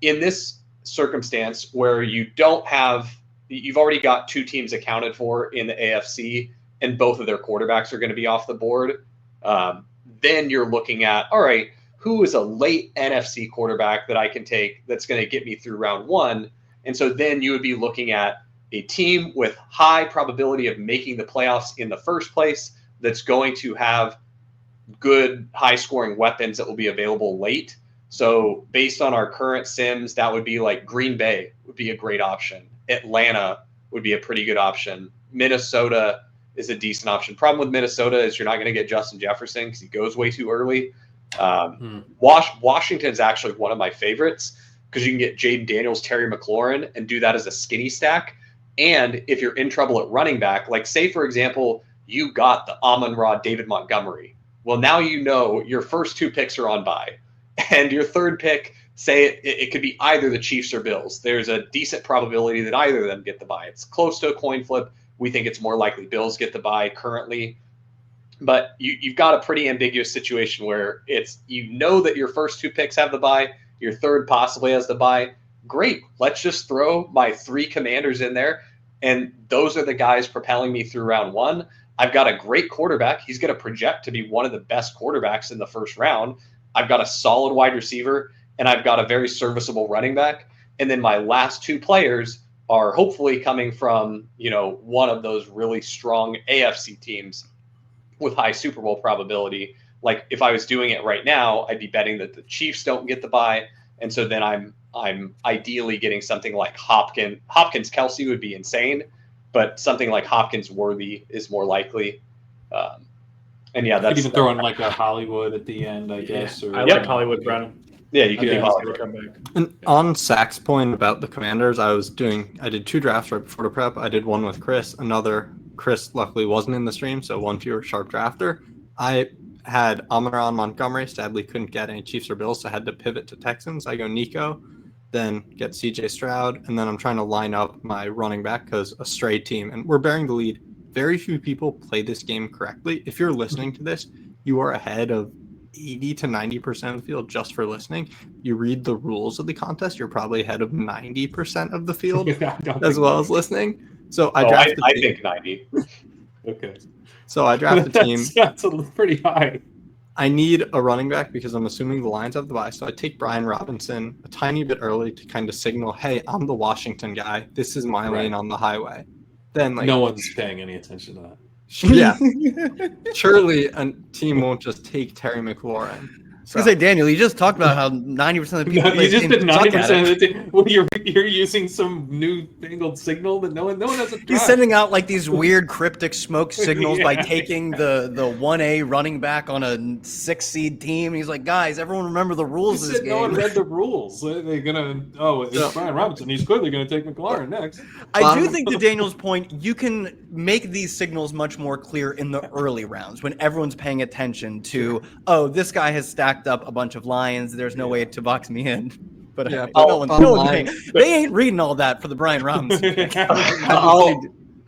In this circumstance where you've already got 2 teams accounted for in the AFC and both of their quarterbacks are going to be off the board, then you're looking at, all right, who is a late NFC quarterback that I can take that's going to get me through round 1? And so then you would be looking at a team with high probability of making the playoffs in the first place that's going to have good high-scoring weapons that will be available late. So based on our current sims, that would be like Green Bay would be a great option. Atlanta would be a pretty good option. Minnesota is a decent option. Problem with Minnesota is you're not going to get Justin Jefferson because he goes way too early. Washington is actually one of my favorites because you can get Jaden Daniels, Terry McLaurin, and do that as a skinny stack. And if you're in trouble at running back, like say, for example, you got the Amon-Ra David Montgomery. Well, now you know your first 2 picks are on bye. And your third pick, say it could be either the Chiefs or Bills. There's a decent probability that either of them get the bye. It's close to a coin flip. We think it's more likely Bills get the bye currently. But you've got a pretty ambiguous situation where it's that your first 2 picks have the bye, your third possibly has the bye. Great. Let's just throw my 3 commanders in there, and those are the guys propelling me through round 1. I've got a great quarterback. He's going to project to be one of the best quarterbacks in the first round. I've got a solid wide receiver, and I've got a very serviceable running back. And then my last 2 players are hopefully coming from, one of those really strong AFC teams with high Super Bowl probability. Like if I was doing it right now, I'd be betting that the Chiefs don't get the bye. And so then I'm ideally getting something like Hopkins Kelsey would be insane, but something like Hopkins Worthy is more likely. And yeah, that's even throw in like a Hollywood at the end, I guess. Or, I like Hollywood Brown. Yeah, you can Yeah, do he's Hollywood. Come back. And on Zach's point about the Commanders, I did 2 drafts right before the prep. I did one with Chris. Chris luckily wasn't in the stream, so one fewer sharp drafter. I had Amon-Ra Montgomery, sadly couldn't get any Chiefs or Bills, so I had to pivot to Texans. I go Nico, then get CJ Stroud, and then I'm trying to line up my running back because a stray team, and we're bearing the lead. Very few people play this game correctly. If you're listening to this, you are ahead of 80 to 90% of the field just for listening. You read the rules of the contest, you're probably ahead of 90% of the field as well as listening. So I drafted. I think 90. Okay. So I drafted a team. That's pretty high. I need a running back because I'm assuming the Lions have the bye. So I take Brian Robinson a tiny bit early to kind of signal, hey, I'm the Washington guy. This is my lane on the highway. Then No one's paying any attention to that. Yeah. Surely a team won't just take Terry McLaurin. I was going to say, Daniel, you just talked about how 90% of the people No, you just did 90% of of the team. Well, you're using some new-fangled signal that no one has a He's sending out like these weird cryptic smoke signals by taking the 1A running back on a 6 seed team. He's like, guys, everyone remember the rules of this game. No one read the rules. They're gonna. It's Brian Robinson. He's clearly gonna take McLaurin next. I do think, to Daniel's point, you can make these signals much more clear in the early rounds when everyone's paying attention to, this guy has stacked up a bunch of Lions. There's no way to box me in. But Yeah, no one's they ain't reading all that for the Brian Robinson.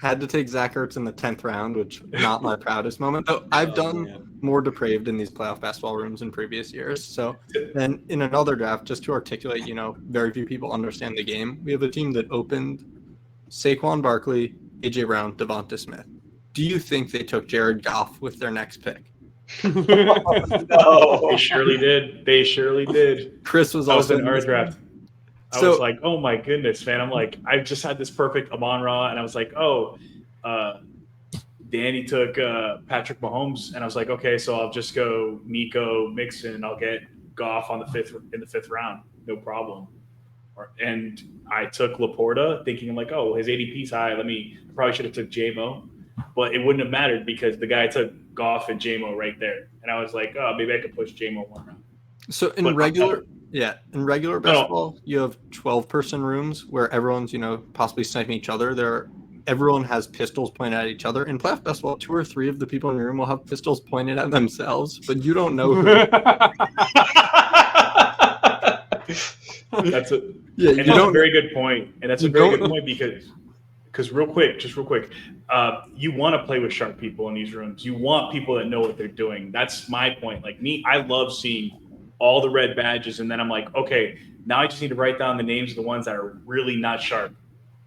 Had to take Zach Ertz in the 10th round, which not my proudest moment. Though I've done more depraved in these playoff basketball rooms in previous years. So then in another draft, just to articulate, very few people understand the game. We have a team that opened Saquon Barkley, AJ Brown, Devonta Smith. Do you think they took Jared Goff with their next pick? No. They surely did. Chris was also in our draft. I was like, oh my goodness, man. I'm like, I've just had this perfect Amon-Ra, and I was like, Danny took Patrick Mahomes, and I was like, okay, so I'll just go Nico Mixon, and I'll get Goff in the fifth round, no problem. And I took Laporta, thinking I'm like, oh, his ADP's high. I probably should have took JMO, but it wouldn't have mattered because the guy took Goff and JMO right there, and I was like, oh, maybe I could push JMO one round. So in regular best ball, you have 12-person rooms where everyone's possibly sniping each other. Everyone has pistols pointed at each other. In playoff best ball, 2 or 3 of the people in the room will have pistols pointed at themselves, but you don't know who. That's a very good point, and that's a very good point because real quick, you want to play with sharp people in these rooms. You want people that know what they're doing. That's my point. Like me, I love seeing all the red badges, and then I'm like, okay, now I just need to write down the names of the ones that are really not sharp.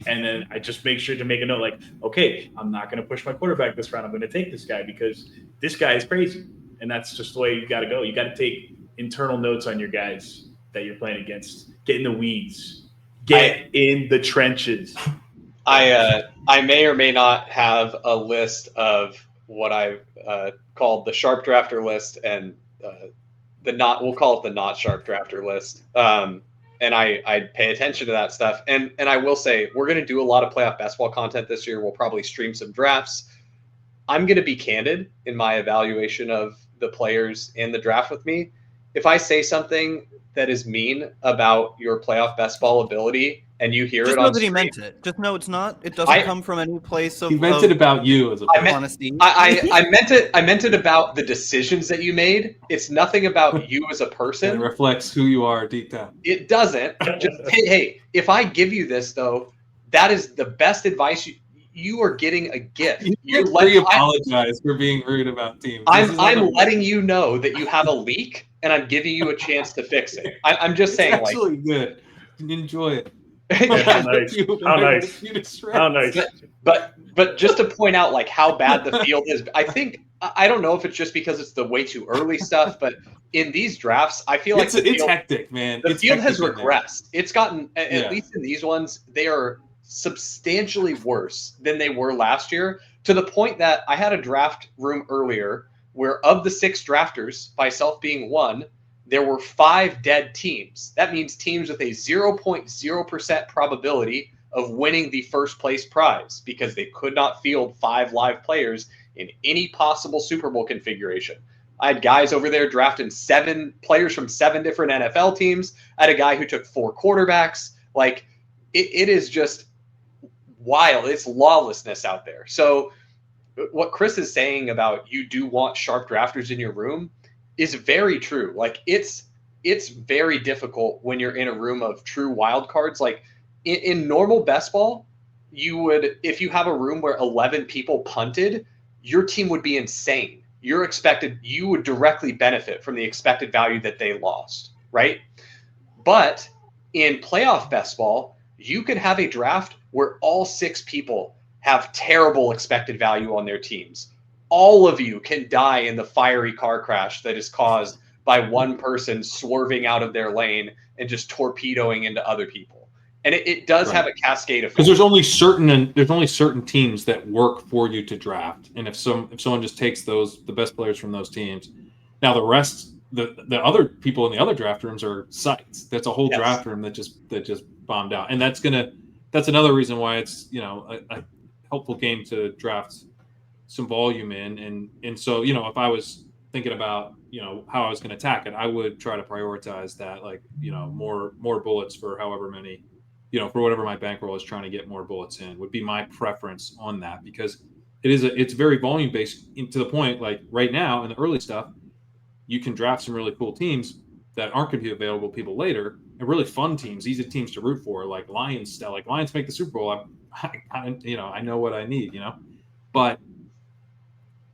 And then I just make sure to make a note like, okay, I'm not going to push my quarterback this round. I'm going to take this guy because this guy is crazy. And that's just the way you got to go. You got to take internal notes on your guys that you're playing against. Get in the weeds. Get in the trenches. I may or may not have a list of what I've called the sharp drafter list and we'll call it the not sharp drafter list. And I pay attention to that stuff. And I will say, we're going to do a lot of playoff basketball content this year. We'll probably stream some drafts. I'm going to be candid in my evaluation of the players in the draft with me. If I say something that is mean about your playoff best ball ability and you hear just it on know that stream, he meant it. Just know it's not. It doesn't come from any place of. He meant it about you as a honesty. I meant it about the decisions that you made. It's nothing about you as a person. It reflects who you are deep down. It doesn't. Just hey, if I give you this though, that is the best advice you are getting a gift. You apologize for being rude about teams. I'm letting you know that you have a leak, and I'm giving you a chance to fix it. I'm just saying, it's actually good. Enjoy it. How nice. But just to point out like how bad the field is, I don't know if it's just because it's the way too early stuff, but in these drafts, I feel like it's hectic, man. The field has regressed. It's gotten, at least in these ones, they are substantially worse than they were last year, to the point that I had a draft room earlier where of the 6 drafters, myself being one, there were 5 dead teams. That means teams with a 0.0% probability of winning the first place prize because they could not field 5 live players in any possible Super Bowl configuration. I had guys over there drafting 7 players from 7 different NFL teams. I had a guy who took 4 quarterbacks. Like, it is just wild. It's lawlessness out there. So what Chris is saying about you do want sharp drafters in your room is very true. Like it's very difficult when you're in a room of true wild cards. Like in normal best ball, if you have a room where 11 people punted, your team would be insane. You would directly benefit from the expected value that they lost, right? But in playoff best ball, you could have a draft where all 6 people have terrible expected value on their teams. All of you can die in the fiery car crash that is caused by one person swerving out of their lane and just torpedoing into other people. And it does have a cascade effect. Because there's only certain teams that work for you to draft. And if someone just takes the best players from those teams, now the rest, the other people in the other draft rooms are sites. That's a whole draft room that just bombed out. And that's another reason why it's a helpful game to draft some volume in. And so, if I was thinking about, how I was going to attack it, I would try to prioritize that, like, more bullets for however many, for whatever my bankroll is trying to get more bullets in would be my preference on that, because it's very volume based to the point, like right now in the early stuff, you can draft some really cool teams that aren't going to be available to people later, and really fun teams, easy teams to root for, like Lions. Like Lions make the Super Bowl. I know what I need, but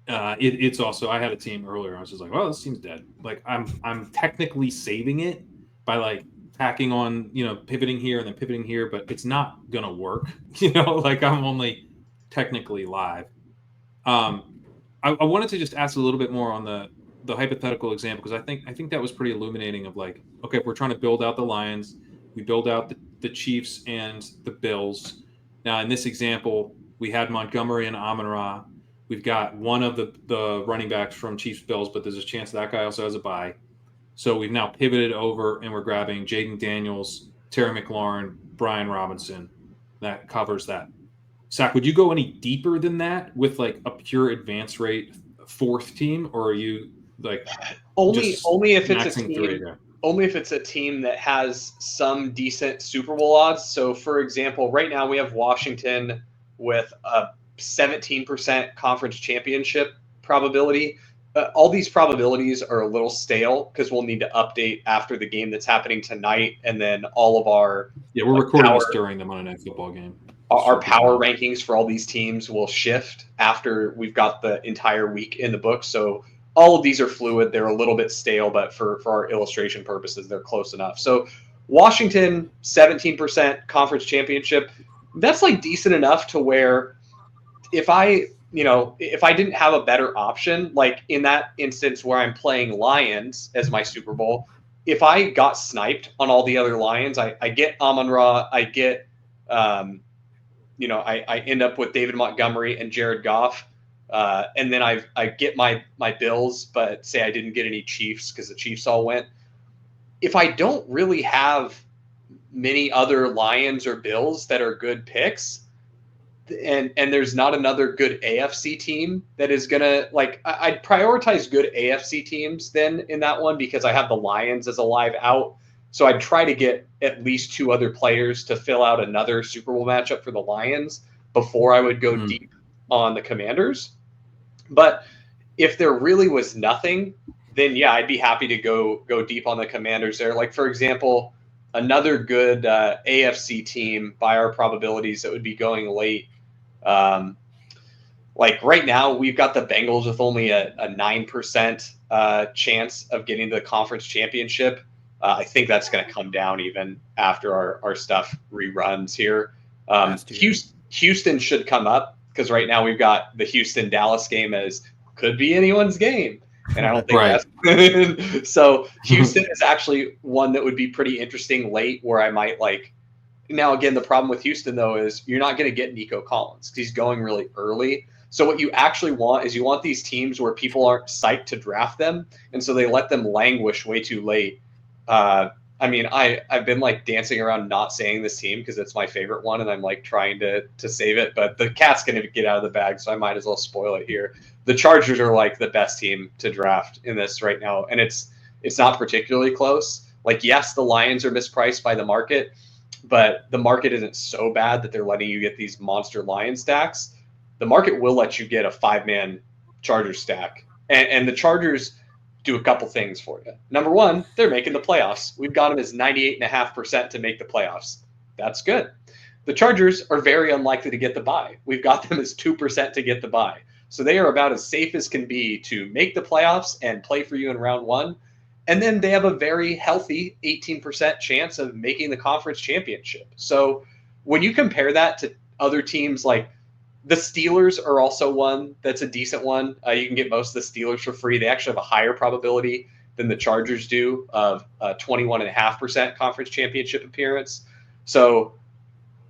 it's also, I had a team earlier. I was just like, well, this team's dead. Like I'm technically saving it by like tacking on, pivoting here and then pivoting here, but it's not gonna work. Like I'm only technically live. I wanted to just ask a little bit more on the hypothetical example, because I think that was pretty illuminating of like, okay, if we're trying to build out the Lions, we build out the Chiefs and the Bills. Now, in this example, we had Montgomery and Amon-Ra. We've got one of the running backs from Chiefs Bills, but there's a chance that guy also has a bye. So we've now pivoted over and we're grabbing Jaden Daniels, Terry McLaurin, Brian Robinson. That covers that. Zach, would you go any deeper than that with like a pure advance rate fourth team, or are you like only if it's a maxing team? three there? Only if it's a team that has some decent Super Bowl odds. So, for example, right now we have Washington with a 17% conference championship probability. All these probabilities are a little stale because we'll need to update after the game that's happening tonight, and then all of our we're recording this during the Monday Night Football game. Our power rankings for all these teams will shift after we've got the entire week in the book. So all of these are fluid. They're a little bit stale, but for our illustration purposes, they're close enough. So Washington, 17% conference championship. That's like decent enough to where if I didn't have a better option, like in that instance where I'm playing Lions as my Super Bowl, if I got sniped on all the other Lions, I get Amon-Ra, I get, I end up with David Montgomery and Jared Goff. And then I get my Bills, but say I didn't get any Chiefs because the Chiefs all went. If I don't really have many other Lions or Bills that are good picks, and there's not another good AFC team that is gonna I'd prioritize good AFC teams then in that one because I have the Lions as a live out. So I'd try to get at least two other players to fill out another Super Bowl matchup for the Lions before I would go deep on the Commanders. But if there really was nothing, then yeah, I'd be happy to go deep on the Commanders there. Like, for example, another good AFC team by our probabilities that would be going late. Like right now, we've got the Bengals with only a 9% chance of getting to the conference championship. I think that's going to come down even after our stuff reruns here. Houston should come up because right now we've got the Houston-Dallas game as could be anyone's game. And I don't think that's so Houston is actually one that would be pretty interesting late where I might like. Now, again, the problem with Houston, though, is you're not going to get Nico Collins because he's going really early. So what you actually want is you want these teams where people aren't psyched to draft them, and so they let them languish way too late. I've been like dancing around not saying this team because it's my favorite one, and I'm like trying to save it, but the cat's going to get out of the bag, so I might as well spoil it here. The Chargers are like the best team to draft in this right now, and it's not particularly close. Like, yes, the Lions are mispriced by the market, but the market isn't so bad that they're letting you get these monster Lion stacks. The market will let you get a 5-man Chargers stack. And the Chargers do a couple things for you. Number one, they're making the playoffs. We've got them as 98.5% to make the playoffs. That's good. The Chargers are very unlikely to get the bye. We've got them as 2% to get the bye. So they are about as safe as can be to make the playoffs and play for you in round one. And then they have a very healthy 18% chance of making the conference championship. So when you compare that to other teams, like the Steelers are also one that's a decent one. You can get most of the Steelers for free. They actually have a higher probability than the Chargers do of a 21.5% conference championship appearance. So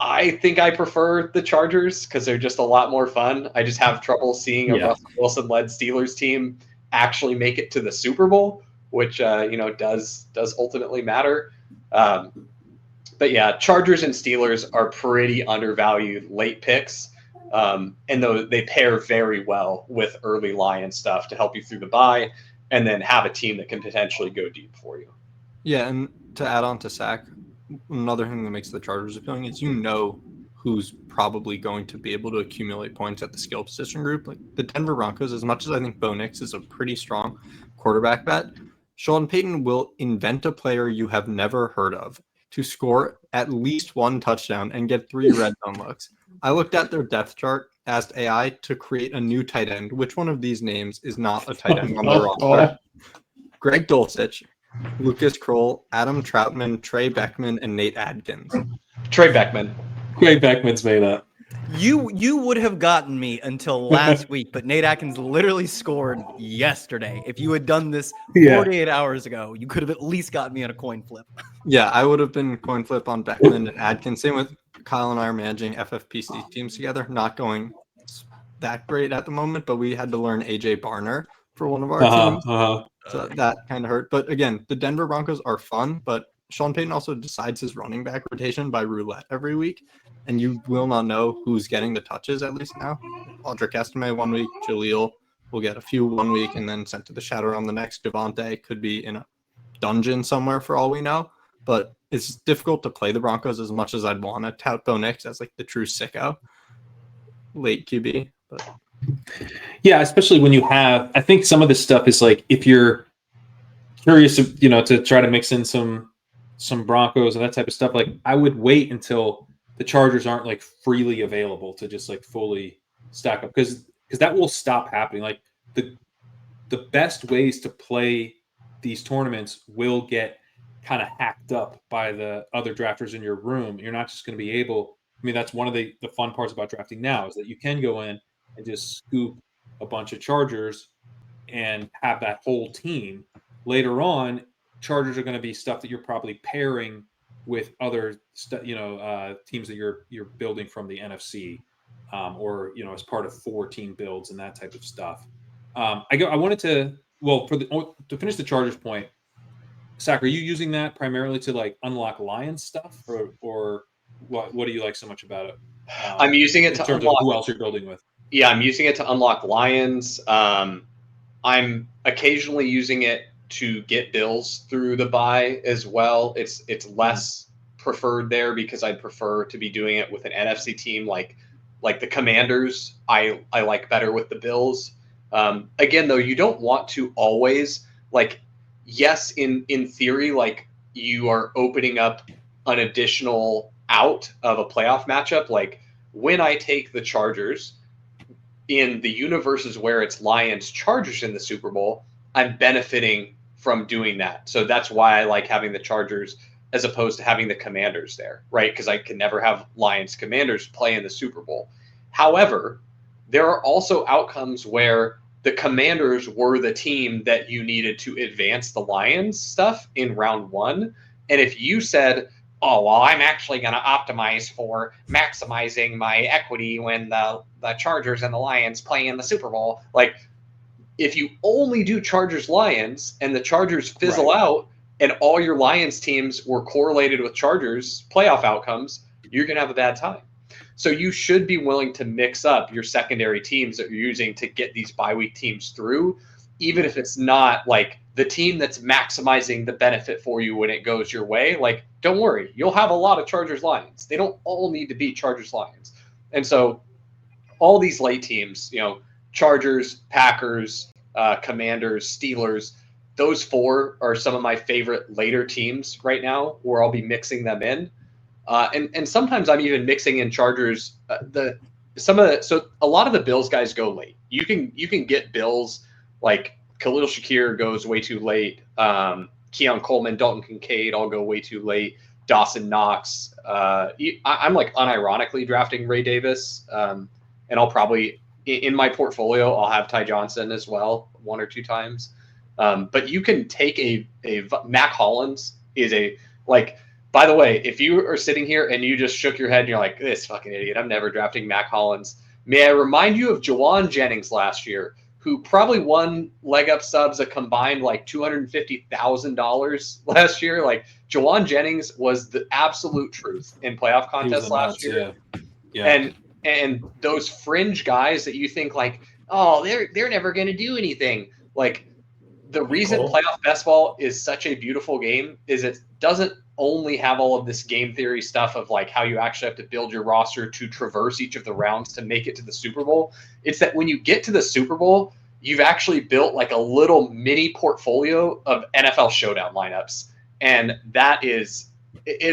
I think I prefer the Chargers because they're just a lot more fun. I just have trouble seeing a Russell Wilson-led Steelers team actually make it to the Super Bowl, which does ultimately matter. But yeah, Chargers and Steelers are pretty undervalued late picks. And though they pair very well with early Lion stuff to help you through the bye and then have a team that can potentially go deep for you. Yeah, and to add on to Zach, another thing that makes the Chargers appealing is who's probably going to be able to accumulate points at the skill position group. Like the Denver Broncos, as much as I think Bo Nix is a pretty strong quarterback bet, Sean Payton will invent a player you have never heard of to score at least one touchdown and get 3 red zone looks. I looked at their depth chart, asked AI to create a new tight end. Which one of these names is not a tight end on the roster? Greg Dulcich, Lucas Kroll, Adam Troutman, Trey Beckman, and Nate Adkins. Trey Beckman. Trey Beckman's made up. You would have gotten me until last week, but Nate Atkins literally scored yesterday. If you had done this 48 hours ago, you could have at least gotten me on a coin flip. Yeah, I would have been coin flip on Beckman and Adkins. Same with Kyle and I are managing FFPC teams together. Not going that great at the moment, but we had to learn AJ Barner for one of our teams. So that kind of hurt. But again, the Denver Broncos are fun, but Sean Payton also decides his running back rotation by roulette every week. And you will not know who's getting the touches, at least now. Audric Estime 1 week, Jaleel will get a few 1 week and then sent to the shadow realm the next. Devontae could be in a dungeon somewhere for all we know. But it's difficult to play the Broncos as much as I'd want to tout Bo Nix as like the true sicko late QB. But yeah, especially when you have, I think some of this stuff is like, if you're curious, to try to mix in some Broncos and that type of stuff, like I would wait until the Chargers aren't like freely available to just like fully stack up, because that will stop happening. Like the best ways to play these tournaments will get kind of hacked up by the other drafters in your room. You're not just going to be able, I mean, that's one of the fun parts about drafting now, is that you can go in and just scoop a bunch of Chargers and have that whole team. Later on, Chargers are going to be stuff that you're probably pairing with other teams that you're building from the NFC, or as part of 4-team builds and that type of stuff. I wanted to to finish the Chargers point. Zach, are you using that primarily to like unlock Lions stuff, or what do you like so much about it? I'm using it in to terms unlock of who else you're building with. Yeah, I'm using it to unlock Lions. I'm occasionally using it to get Bills through the bye as well. It's less preferred there because I'd prefer to be doing it with an NFC team like the Commanders. I like better with the Bills. Again, though, you don't want to always yes, in theory, like you are opening up an additional out of a playoff matchup. Like when I take the Chargers in the universes where it's Lions Chargers in the Super Bowl, I'm benefiting from doing that. So that's why I like having the Chargers as opposed to having the Commanders there, right? Because I can never have Lions Commanders play in the Super Bowl. However, there are also outcomes where the Commanders were the team that you needed to advance the Lions stuff in round one. And if you said, oh, well, I'm actually going to optimize for maximizing my equity when the Chargers and the Lions play in the Super Bowl, like if you only do Chargers-Lions and the Chargers fizzle out and all your Lions teams were correlated with Chargers playoff outcomes, you're going to have a bad time. So you should be willing to mix up your secondary teams that you're using to get these bye week teams through, even if it's not like the team that's maximizing the benefit for you when it goes your way. Like, don't worry, you'll have a lot of Chargers-Lions. They don't all need to be Chargers-Lions. And so all these late teams, Chargers, Packers, Commanders, Steelers, those four are some of my favorite later teams right now, where I'll be mixing them in. And sometimes I'm even mixing in Chargers. So a lot of the Bills guys go late. You can get Bills like Khalil Shakir goes way too late. Keon Coleman, Dalton Kincaid all go way too late. Dawson Knox. I'm like unironically drafting Ray Davis, and I'll probably in my portfolio I'll have Ty Johnson as well 1 or 2 times. But you can take a Mac Hollins is a like. By the way, if you are sitting here and you just shook your head and you're like, this fucking idiot, I'm never drafting Mac Hollins. May I remind you of Jawan Jennings last year, who probably won leg up subs a combined like $250,000 last year. Like Jawan Jennings was the absolute truth in playoff contests last year. Yeah. And those fringe guys that you think like, oh, they're never going to do anything. Like the reason playoff best ball is such a beautiful game is it doesn't only have all of this game theory stuff of like how you actually have to build your roster to traverse each of the rounds to make it to the Super Bowl. It's that when you get to the Super Bowl, you've actually built like a little mini portfolio of NFL showdown lineups. And it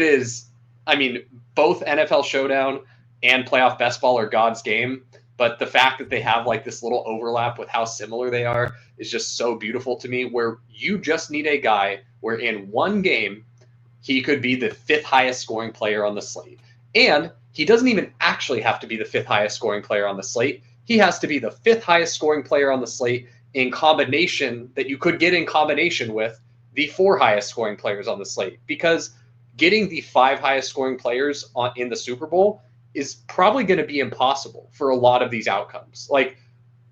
is, I mean, both NFL showdown and playoff best ball are God's game. But the fact that they have like this little overlap with how similar they are is just so beautiful to me, where you just need a guy where in one game, he could be the 5th highest scoring player on the slate. And he doesn't even actually have to be the 5th highest scoring player on the slate. He has to be the 5th highest scoring player on the slate in combination that you could get in combination with the 4 highest scoring players on the slate, because getting the 5 highest scoring players in the Super Bowl is probably going to be impossible for a lot of these outcomes. Like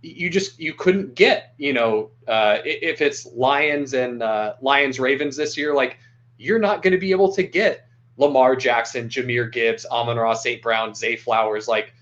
you couldn't get, if it's Lions and Lions Ravens this year, like you're not going to be able to get Lamar Jackson, Jahmyr Gibbs, Amon-Ra St. Brown, Zay Flowers. Like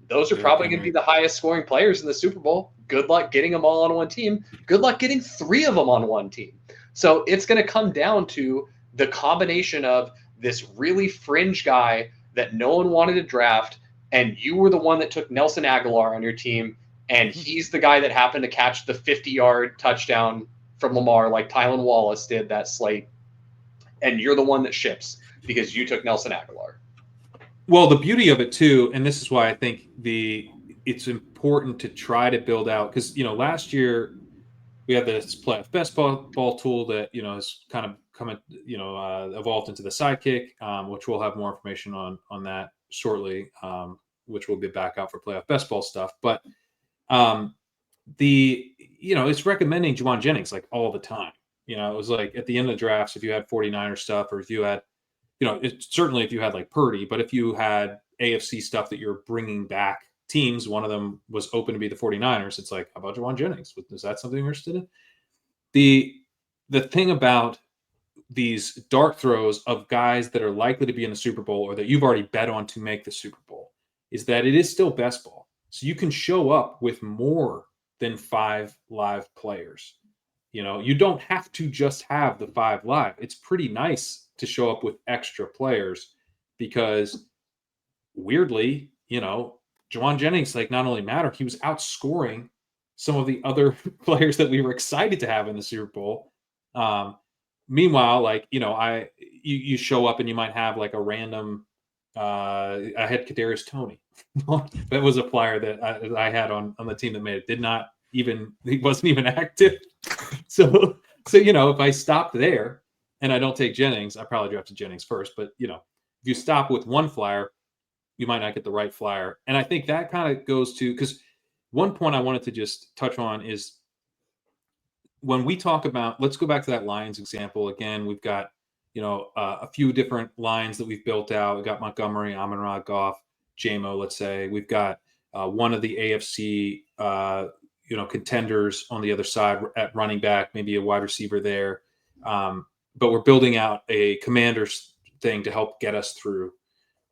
those are probably going to be the highest scoring players in the Super Bowl. Good luck getting them all on one team. Good luck getting 3 of them on one team. So it's going to come down to the combination of this really fringe guy that no one wanted to draft, and you were the one that took Nelson Aguilar on your team, and he's the guy that happened to catch the 50-yard touchdown from Lamar like Tylan Wallace did that slate, and you're the one that ships because you took Nelson Aguilar. Well, the beauty of it too, and this is why I think it's important to try to build out, because last year we had this playoff best ball tool that has kind of evolved into the sidekick, which we'll have more information on that shortly, which will be back out for playoff best ball stuff. But it's recommending Juwan Jennings like all the time. It was like at the end of the drafts, if you had 49er stuff, or if you had, certainly if you had like Purdy, but if you had AFC stuff that you're bringing back teams, one of them was open to be the 49ers. It's like, how about Juwan Jennings? Is that something you're interested in? The thing about these dart throws of guys that are likely to be in the Super Bowl, or that you've already bet on to make the Super Bowl, is that it is still best ball. So you can show up with more than 5 live players. You don't have to just have the 5 live. It's pretty nice to show up with extra players, because weirdly, Juwan Jennings, like, not only mattered, he was outscoring some of the other players that we were excited to have in the Super Bowl. Meanwhile, like, you show up and you might have like a random, I had Kadarius Toney. That was a player that I had on the team that made it. He wasn't even active. So if I stopped there and I don't take Jennings, I probably drafted Jennings first. But if you stop with one flyer, you might not get the right flyer. And I think that kind of goes to, because one point I wanted to just touch on is when we talk about, let's go back to that Lions example again. We've got a few different lines that we've built out. We've got Montgomery, Amon-Ra, Goff, JMO, let's say. We've got one of the AFC contenders on the other side at running back, maybe a wide receiver there. But we're building out a Commanders thing to help get us through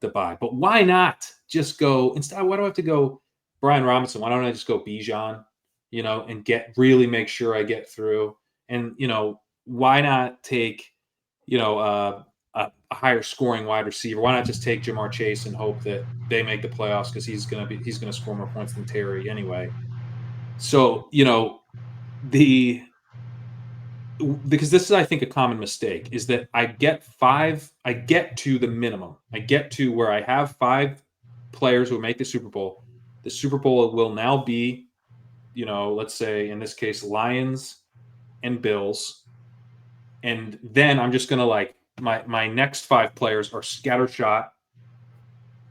the bye. But why not just go instead? Why do I have to go Brian Robinson? Why don't I just go Bijan, and really make sure I get through? And, why not take, a higher scoring wide receiver? Why not just take Jamar Chase and hope that they make the playoffs, because he's going to score more points than Terry anyway. So, because this is, I think, a common mistake, is that I get to the minimum. I get to where I have 5 players who make the Super Bowl. The Super Bowl will now be, let's say in this case, Lions and Bills. And then I'm just going to my next 5 players are scattershot,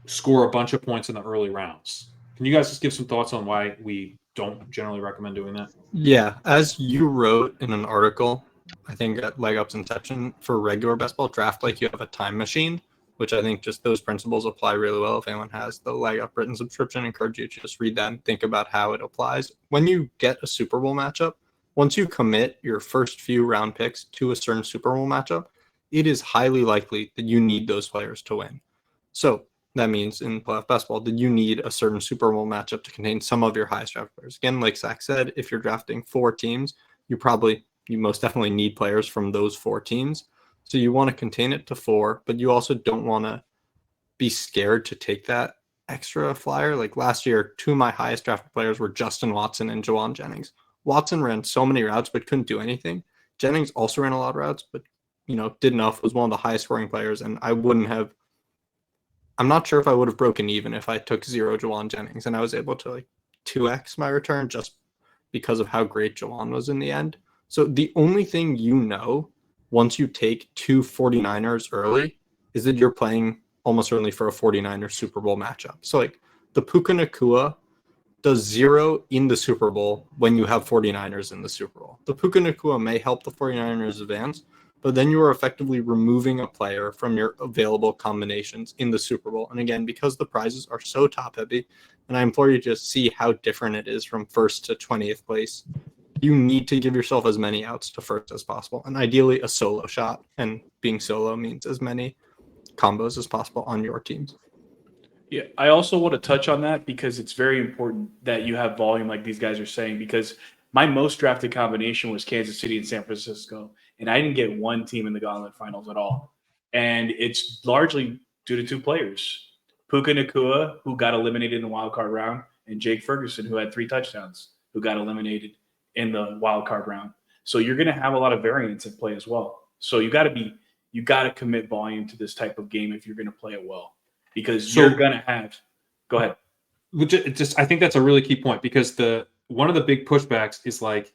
score a bunch of points in the early rounds. Can you guys just give some thoughts on why we don't generally recommend doing that? Yeah, as you wrote in an article, I think at Leg Up's Inception, for regular best ball draft, like you have a time machine, which I think just those principles apply really well. If anyone has the Leg Up written subscription, I encourage you to just read that and think about how it applies. When you get a Super Bowl matchup, once you commit your first few round picks to a certain Super Bowl matchup, it is highly likely that you need those players to win. So that means in playoff best ball, that you need a certain Super Bowl matchup to contain some of your highest draft players. Again, like Zach said, if you're drafting 4 teams, you most definitely need players from those 4 teams. So you want to contain it to 4, but you also don't want to be scared to take that extra flyer. Like last year, 2 of my highest drafted players were Justin Watson and Juwan Jennings. Watson ran so many routes, but couldn't do anything. Jennings also ran a lot of routes, but did enough, was one of the highest scoring players. And I'm not sure if I would have broken even if I took 0 Juwan Jennings and I was able to 2x my return just because of how great Juwan was in the end. So the only thing once you take 2 49ers early is that you're playing almost certainly for a 49ers Super Bowl matchup. So like the Puka Nacua does 0 in the Super Bowl when you have 49ers in the Super Bowl. The Puka Nacua may help the 49ers advance, but then you are effectively removing a player from your available combinations in the Super Bowl. And again, because the prizes are so top heavy, and I implore you to just see how different it is from first to 20th place, you need to give yourself as many outs to first as possible. And ideally a solo shot. And being solo means as many combos as possible on your teams. Yeah, I also want to touch on that because it's very important that you have volume like these guys are saying, because my most drafted combination was Kansas City and San Francisco, and I didn't get one team in the Gauntlet Finals at all. And it's largely due to two players, Puka Nacua, who got eliminated in the wild card round, and Jake Ferguson, who had 3 touchdowns, who got eliminated in the wild card round. So you're going to have a lot of variance at play as well. So you got to commit volume to this type of game if you're going to play it well. Because you're gonna have. Go ahead. I think that's a really key point, because one of the big pushbacks is like,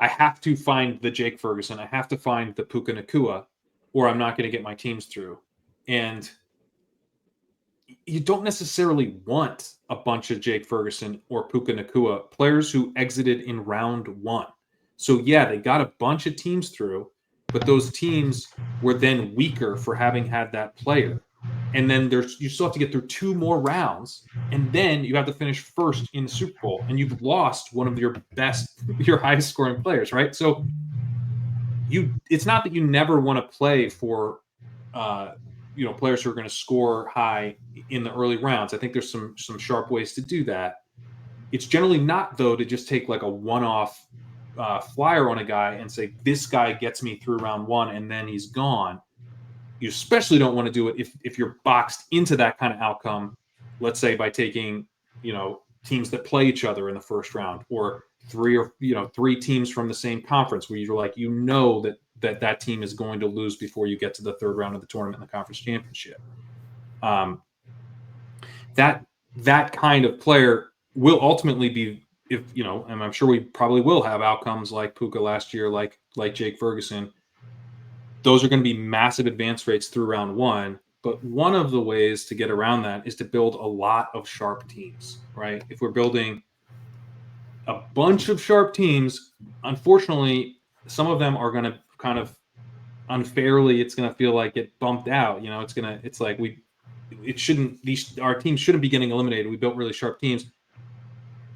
I have to find the Jake Ferguson, I have to find the Puka Nacua, or I'm not going to get my teams through. And you don't necessarily want a bunch of Jake Ferguson or Puka Nacua players who exited in round 1. So yeah, they got a bunch of teams through, but those teams were then weaker for having had that player. And then you still have to get through 2 more rounds, and then you have to finish first in the Super Bowl, and you've lost one of your highest scoring players, right? So it's not that you never want to play for, players who are going to score high in the early rounds. I think there's some sharp ways to do that. It's generally not, though, to just take like a one-off flyer on a guy and say, this guy gets me through round 1 and then he's gone. You especially don't want to do it if you're boxed into that kind of outcome, let's say by taking, teams that play each other in the first round, or 3 teams from the same conference where you're like, that team is going to lose before you get to the third round of the tournament in the conference championship. That kind of player will ultimately be, and I'm sure we probably will have outcomes like Puka last year, like Jake Ferguson. Those are going to be massive advance rates through round 1. But one of the ways to get around that is to build a lot of sharp teams, right? If we're building a bunch of sharp teams, unfortunately, some of them are going to kind of unfairly, it's going to feel like get bumped out. Our teams shouldn't be getting eliminated. We built really sharp teams,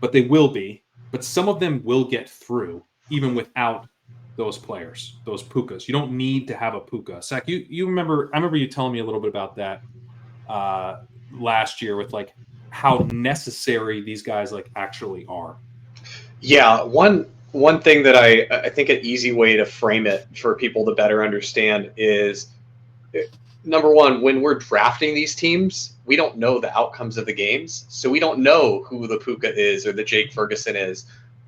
but they will be. But some of them will get through even without those players, those Pukas. You don't need to have a Puka. Zach, I remember you telling me a little bit about that last year with like how necessary these guys like actually are. Yeah, one thing that I think an easy way to frame it for people to better understand is, number one, when we're drafting these teams, we don't know the outcomes of the games. So we don't know who the Puka is or the Jake Ferguson is.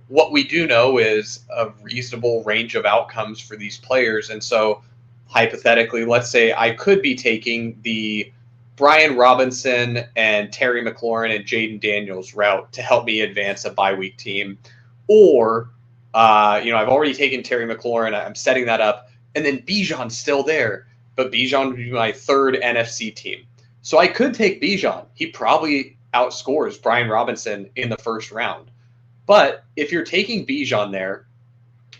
What we do know is a reasonable range of outcomes for these players. And so hypothetically, let's say I could be taking the Brian Robinson and Terry McLaurin and Jaden Daniels route to help me advance a bye week team. Or, I've already taken Terry McLaurin. I'm setting that up. And then Bijan's still there. But Bijan would be my third NFC team. So I could take Bijan. He probably outscores Brian Robinson in the first round. But if you're taking Bijan there,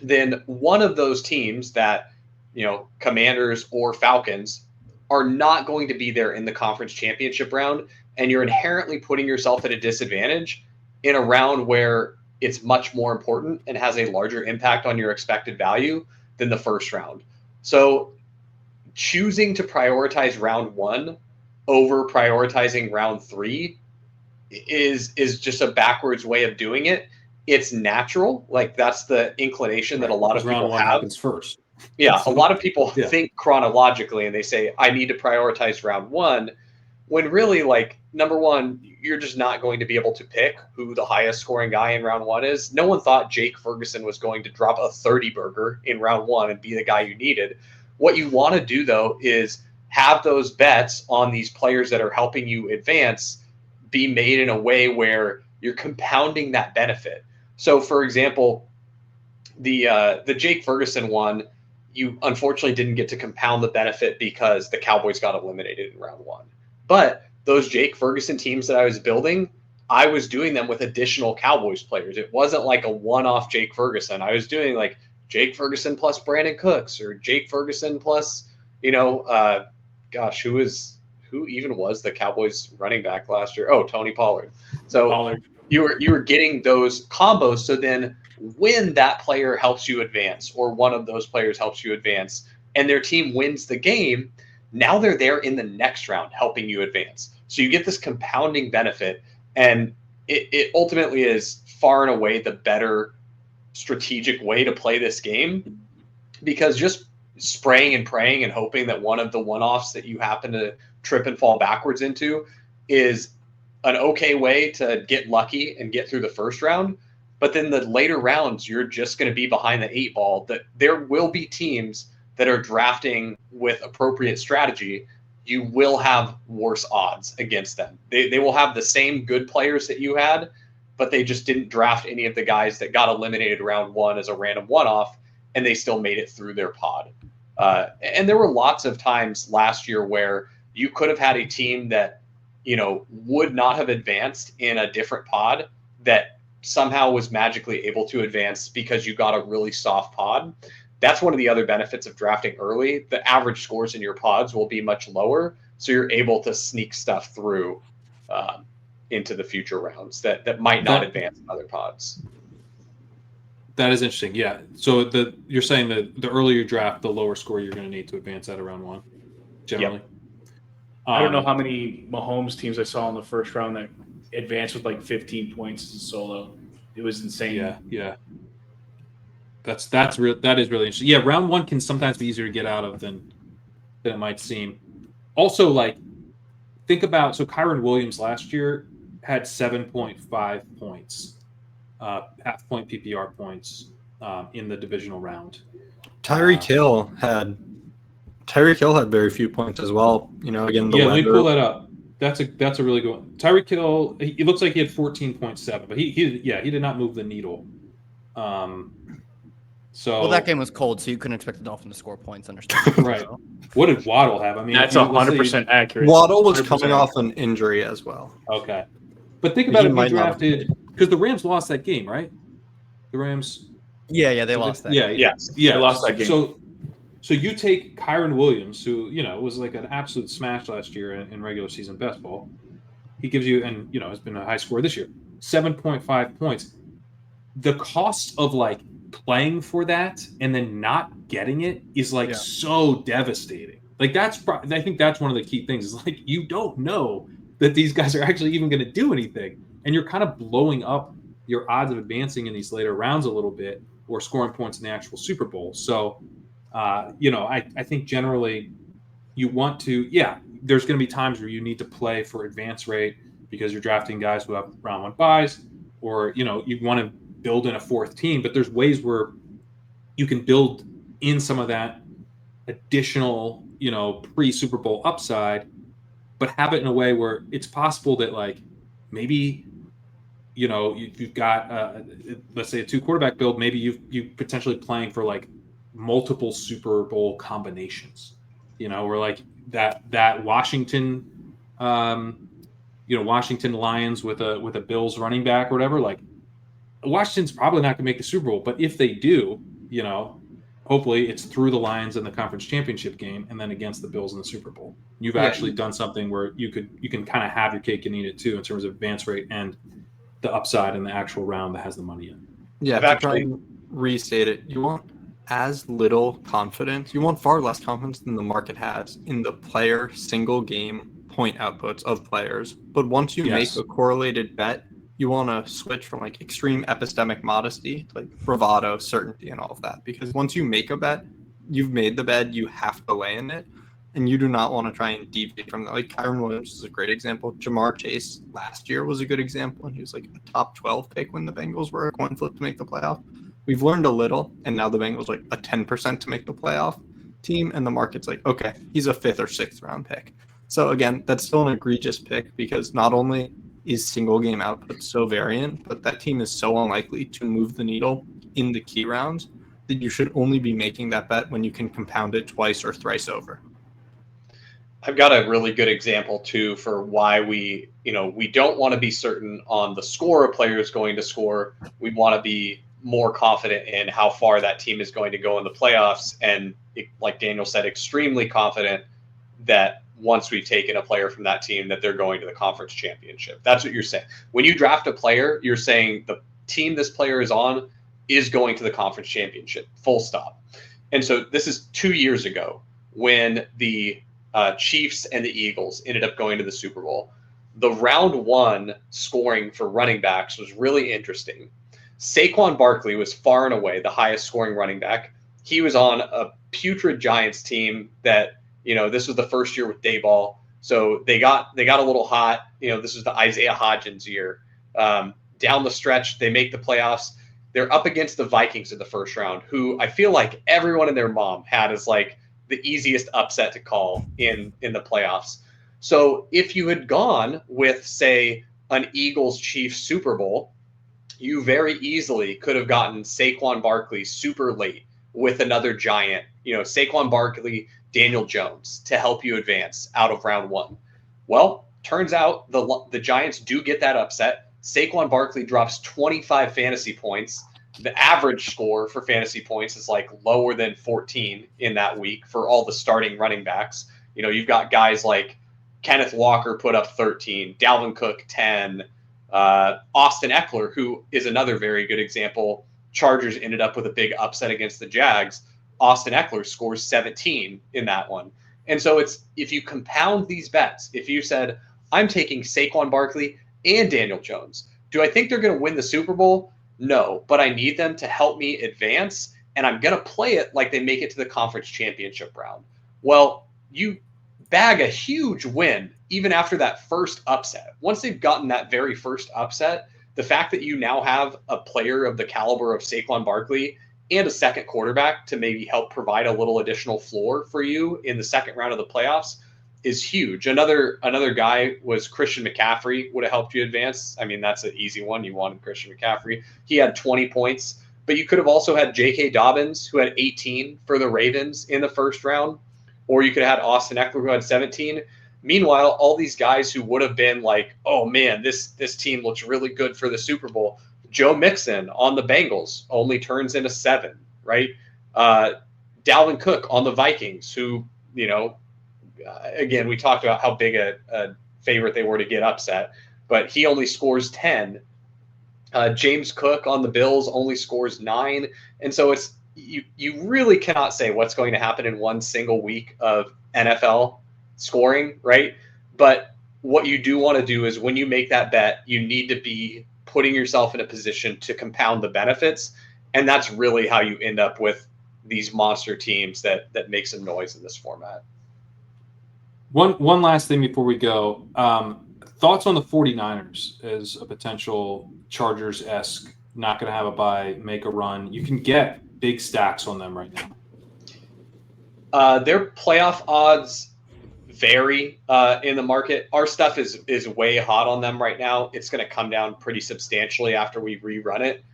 then one of those teams that, Commanders or Falcons, are not going to be there in the conference championship round. And you're inherently putting yourself at a disadvantage in a round where it's much more important and has a larger impact on your expected value than the first round. So choosing to prioritize round 1 over prioritizing round 3 is just a backwards way of doing it. It's natural. Like that's the inclination that a lot of people round 1 happens first. Yeah. A lot of people think chronologically and they say, I need to prioritize round 1, when really, like, number one, you're just not going to be able to pick who the highest scoring guy in round 1 is. No one thought Jake Ferguson was going to drop a 30 burger in round 1 and be the guy you needed. What you want to do though, is have those bets on these players that are helping you advance be made in a way where you're compounding that benefit. So, for example, the Jake Ferguson one, you unfortunately didn't get to compound the benefit because the Cowboys got eliminated in round 1. But those Jake Ferguson teams that I was building, I was doing them with additional Cowboys players. It wasn't like a one-off Jake Ferguson. I was doing like Jake Ferguson plus Brandon Cooks, or Jake Ferguson plus, who even was the Cowboys running back last year? Oh, Tony Pollard. So Pollard. you were getting those combos. So then when that player helps you advance, or one of those players helps you advance, and their team wins the game, now they're there in the next round helping you advance. So you get this compounding benefit, and it ultimately is far and away the better strategic way to play this game, because just spraying and praying and hoping that one of the one-offs that you happen to trip and fall backwards into is an okay way to get lucky and get through the first round. But then the later rounds, you're just going to be behind the 8 ball. That there will be teams that are drafting with appropriate strategy. You will have worse odds against them. They will have the same good players that you had, but they just didn't draft any of the guys that got eliminated round 1 as a random one-off, and they still made it through their pod. And there were lots of times last year where you could have had a team that, would not have advanced in a different pod that somehow was magically able to advance because you got a really soft pod. That's one of the other benefits of drafting early. The average scores in your pods will be much lower, so you're able to sneak stuff through into the future rounds that might not advance in other pods. That is interesting. Yeah. So you're saying that the earlier you draft, the lower score you're going to need to advance out of round 1, generally. Yep. I don't know how many Mahomes teams I saw in the first round that advanced with like 15 points as a solo. It was insane. Yeah. That is really interesting. Yeah, round 1 can sometimes be easier to get out of than it might seem. Also, like, think about, so Kyron Williams last year had 7.5 points, half-point PPR points in the divisional round. Tyreek Hill had very few points as well. Again, let me pull that up. That's a really good one. Tyreek Hill, it looks like he had 14.7, but he did not move the needle. Well, that game was cold, so you couldn't expect the Dolphins to score points. Understand? Right. What did Waddle have? I mean, that's 100% accurate. Waddle was coming off an injury as well. Okay, but think about if he drafted, because the Rams lost that game, right? The Rams. Yeah, they lost that. Yeah, they lost that game. So you take Kyron Williams, who was like an absolute smash last year in regular season best ball. He gives you, and has been a high score this year, 7.5 points. The cost of like playing for that and then not getting it is like so devastating. Like I think that's one of the key things, is like you don't know that these guys are actually even going to do anything, and you're kind of blowing up your odds of advancing in these later rounds a little bit, or scoring points in the actual Super Bowl. So I think generally you want to, there's going to be times where you need to play for advance rate because you're drafting guys who have round 1 buys, or you want to build in a 4th team, but there's ways where you can build in some of that additional, pre-Super Bowl upside, but have it in a way where it's possible that like maybe, you've got, let's say a 2-quarterback build, maybe you potentially playing for like multiple Super Bowl combinations, where like that Washington, Washington Lions with a Bills running back or whatever, like Washington's probably not going to make the Super Bowl, but if they do, hopefully it's through the Lions in the conference championship game and then against the Bills in the Super Bowl. You've actually done something where you can kind of have your cake and eat it too, in terms of advance rate and the upside in the actual round that has the money in. Yeah, to try and restate it, you want as little confidence, you want far less confidence than the market has in the player single game point outputs of players. But once you make a correlated bet, you want to switch from like extreme epistemic modesty to like bravado, certainty, and all of that. Because once you make a bet, you've made the bet, you have to lay in it. And you do not want to try and deviate from that. Like Kyron Williams is a great example. Jamar Chase last year was a good example. And he was like a top 12 pick when the Bengals were a coin flip to make the playoff. We've learned a little, and now the Bengals like a 10% to make the playoff team. And the market's like, okay, he's a 5th or 6th round pick. So again, that's still an egregious pick, because not only is single game output so variant, but that team is so unlikely to move the needle in the key rounds that you should only be making that bet when you can compound it twice or thrice over. I've got a really good example too for why we don't want to be certain on the score a player is going to score. We want to be more confident in how far that team is going to go in the playoffs, and like Daniel said, extremely confident that once we've taken a player from that team that they're going to the conference championship. That's what you're saying. When you draft a player, you're saying the team this player is on is going to the conference championship, full stop. And so this is 2 years ago when the Chiefs and the Eagles ended up going to the Super Bowl. The round one scoring for running backs was really interesting. Saquon Barkley was far and away the highest scoring running back. He was on a putrid Giants team that, this was the first year with Dayball. So they got a little hot. This was the Isaiah Hodgins year. Down the stretch, they make the playoffs. They're up against the Vikings in the first round, who I feel like everyone and their mom had as like the easiest upset to call in the playoffs. So if you had gone with, say, an Eagles-Chiefs Super Bowl, you very easily could have gotten Saquon Barkley super late with another giant, Saquon Barkley, Daniel Jones to help you advance out of round one. Well, turns out the Giants do get that upset. Saquon Barkley drops 25 fantasy points. The average score for fantasy points is like lower than 14 in that week for all the starting running backs. You've got guys like Kenneth Walker put up 13, Dalvin Cook 10, Austin Eckler, who is another very good example. Chargers ended up with a big upset against the Jags. Austin Eckler scores 17 in that one. And so if you compound these bets, if you said, I'm taking Saquon Barkley and Daniel Jones, do I think they're going to win the Super Bowl? No, but I need them to help me advance, and I'm going to play it like they make it to the conference championship round. Well, you bag a huge win even after that first upset. Once they've gotten that very first upset, the fact that you now have a player of the caliber of Saquon Barkley and a second quarterback to maybe help provide a little additional floor for you in the second round of the playoffs is huge. Another guy was Christian McCaffrey, would have helped you advance. I mean, that's an easy one. You wanted Christian McCaffrey. He had 20 points, but you could have also had J.K. Dobbins, who had 18 for the Ravens in the first round, or you could have had Austin Eckler, who had 17. Meanwhile, all these guys who would have been like, oh man, this team looks really good for the Super Bowl. Joe Mixon on the Bengals only turns into 7, right? Dalvin Cook on the Vikings, who, again, we talked about how big a favorite they were to get upset, but he only scores 10. James Cook on the Bills only scores 9. And so you really cannot say what's going to happen in one single week of NFL scoring, right? But what you do want to do is when you make that bet, you need to be putting yourself in a position to compound the benefits. And that's really how you end up with these monster teams that make some noise in this format. One last thing before we go. Thoughts on the 49ers as a potential Chargers-esque, not going to have a bye, make a run. You can get big stacks on them right now. Their playoff odds vary in the market. Our stuff is way hot on them right now. It's going to come down pretty substantially after we rerun it.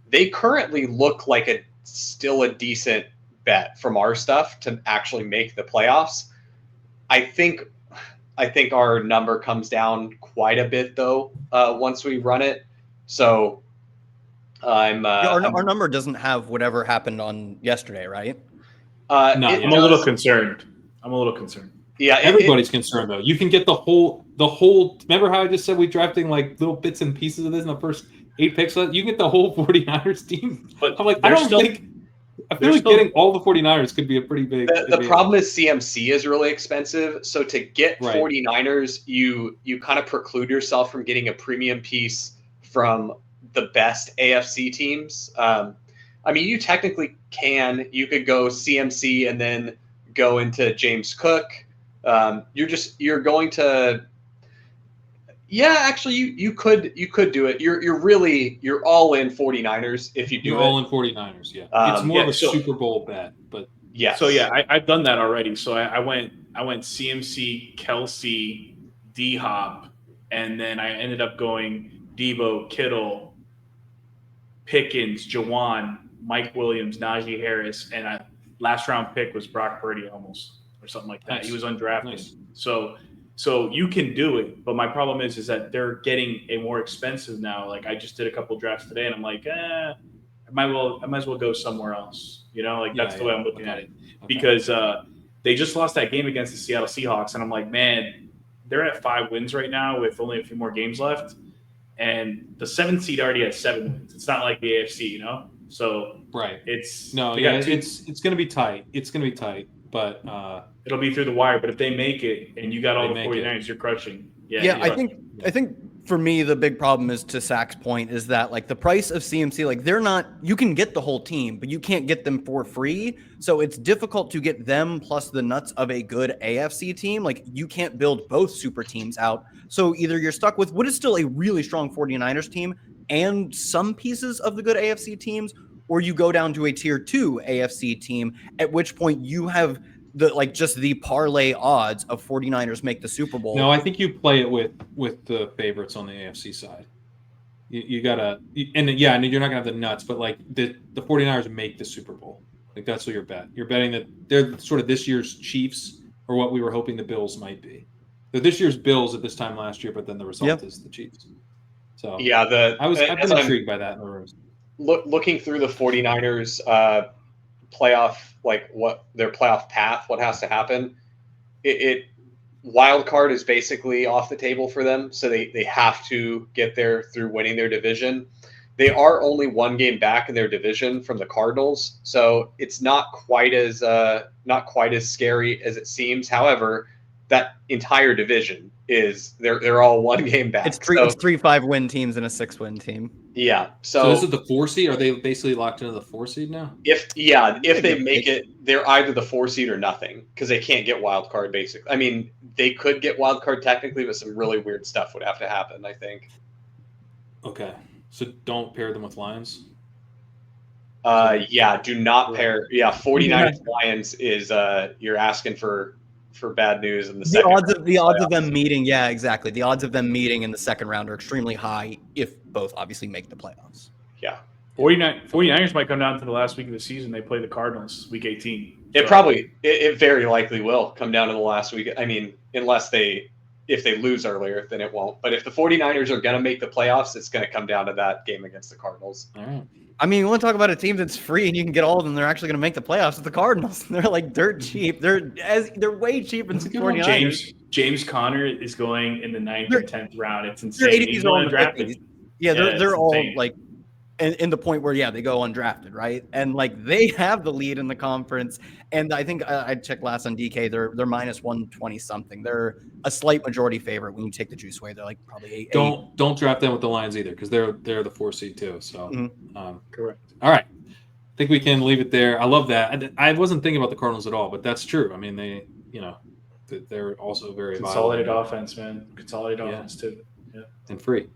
They currently look like still a decent bet from our stuff to actually make the playoffs. I think our number comes down quite a bit though once we run it. So our number doesn't have whatever happened on yesterday, right? No, I'm a little concerned. Yeah, everybody's concerned though. You can get the whole. Remember how I just said we drafting like little bits and pieces of this in the first 8 picks? You can get the whole 49ers team. But I'm like, I feel like getting all the 49ers could be a pretty big. The problem is CMC is really expensive. So to get 49ers, you kind of preclude yourself from getting a premium piece from the best AFC teams. I mean, you technically can. You could go CMC and then go into James Cook. You're going to. Yeah, actually, you could do it. You're all in 49ers if you do You're it. all in 49ers, yeah. It's more of a Super Bowl bet, but yeah. So yeah, I've done that already. So I went CMC, Kelsey, D Hop, and then I ended up going Debo, Kittle, Pickens, Jawan, Mike Williams, Najee Harris, and last round pick was Brock Purdy almost. or something like that. Nice. He was undrafted. Nice. So you can do it, but my problem is that they're getting a more expensive now. Like I just did a couple drafts today, and I'm like, I might as well go somewhere else. You know, like that's the way I'm looking at it, because they just lost that game against the Seattle Seahawks, and I'm like, man, they're at 5 wins right now with only a few more games left, and the 7th seed already has 7 wins. It's not like the AFC, you know. So right, it's it's going to be tight. It's going to be tight, but it'll be through the wire. But if they make it and you got all the They make 49ers, you're crushing. Yeah, I think for me the big problem is, to Zach's point, is that like the price of CMC, like they're not, you can get the whole team, but you can't get them for free. So it's difficult to get them plus the nuts of a good AFC team. Like you can't build both super teams out. So either you're stuck with what is still a really strong 49ers team and some pieces of the good AFC teams, or you go down to a tier 2 AFC team, at which point you have the parlay odds of 49ers make the Super Bowl. No, I think you play it with the favorites on the AFC side. You gotta, and yeah, I mean, you're not gonna have the nuts, but like the 49ers make the Super Bowl. Like that's what you're betting. You're betting that they're sort of this year's Chiefs, or what we were hoping the Bills might be. They're this year's Bills at this time last year, but then the result is the Chiefs. So I've been intrigued by that in the rooms. Looking through the 49ers playoff, like what their playoff path, what has to happen. It wild card is basically off the table for them, so they have to get there through winning their division. They are only 1 game back in their division from the Cardinals, so it's not quite as scary as it seems. However, that entire division is they're all 1 game back. It's 3-5 win teams and a 6-win team. Yeah. So this is the 4 seed. Are they basically locked into the 4 seed now? If they make it, they're either the 4 seed or nothing, because they can't get wild card. Basically, I mean, they could get wild card technically, but some really weird stuff would have to happen, I think. Okay, so don't pair them with Lions. Do not pair. Yeah, 49ers Lions is you're asking for bad news in the odds of them meeting. Yeah, exactly. The odds of them meeting in the second round are extremely high if both obviously make the playoffs. Yeah. 49ers might come down to the last week of the season. They play the Cardinals week 18. It very likely will come down to the last week. I mean, unless if they lose earlier, then it won't. But if the 49ers are going to make the playoffs, it's going to come down to that game against the Cardinals. All right. I mean, you want to talk about a team that's free and you can get all of them. They're actually going to make the playoffs. It's the Cardinals. They're like dirt cheap. They're way cheaper than 49ers. James Conner is going in the 9th or 10th round. It's insane. He's all undrafted. Yeah, they're all insane. like in the point where they go undrafted, right? And like they have the lead in the conference. And I think I checked last on DK. They're minus 120 something. They're a slight majority favorite when you take the juice away. They're like probably 8. Don't draft them with the Lions either, because they're the 4 seed too. So correct. All right, I think we can leave it there. I love that. I wasn't thinking about the Cardinals at all, but that's true. I mean, they're also very consolidated offense, man. Consolidated offense too. Yeah, and free.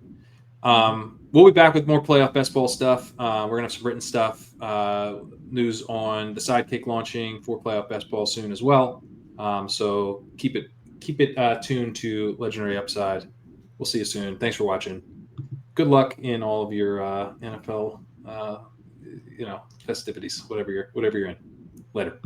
We'll be back with more playoff best ball stuff. We're gonna have some written stuff, news on the Sidekick launching for playoff best ball soon as well. So keep it tuned to Legendary Upside. We'll see you soon. Thanks for watching. Good luck in all of your NFL festivities, whatever you're in. Later.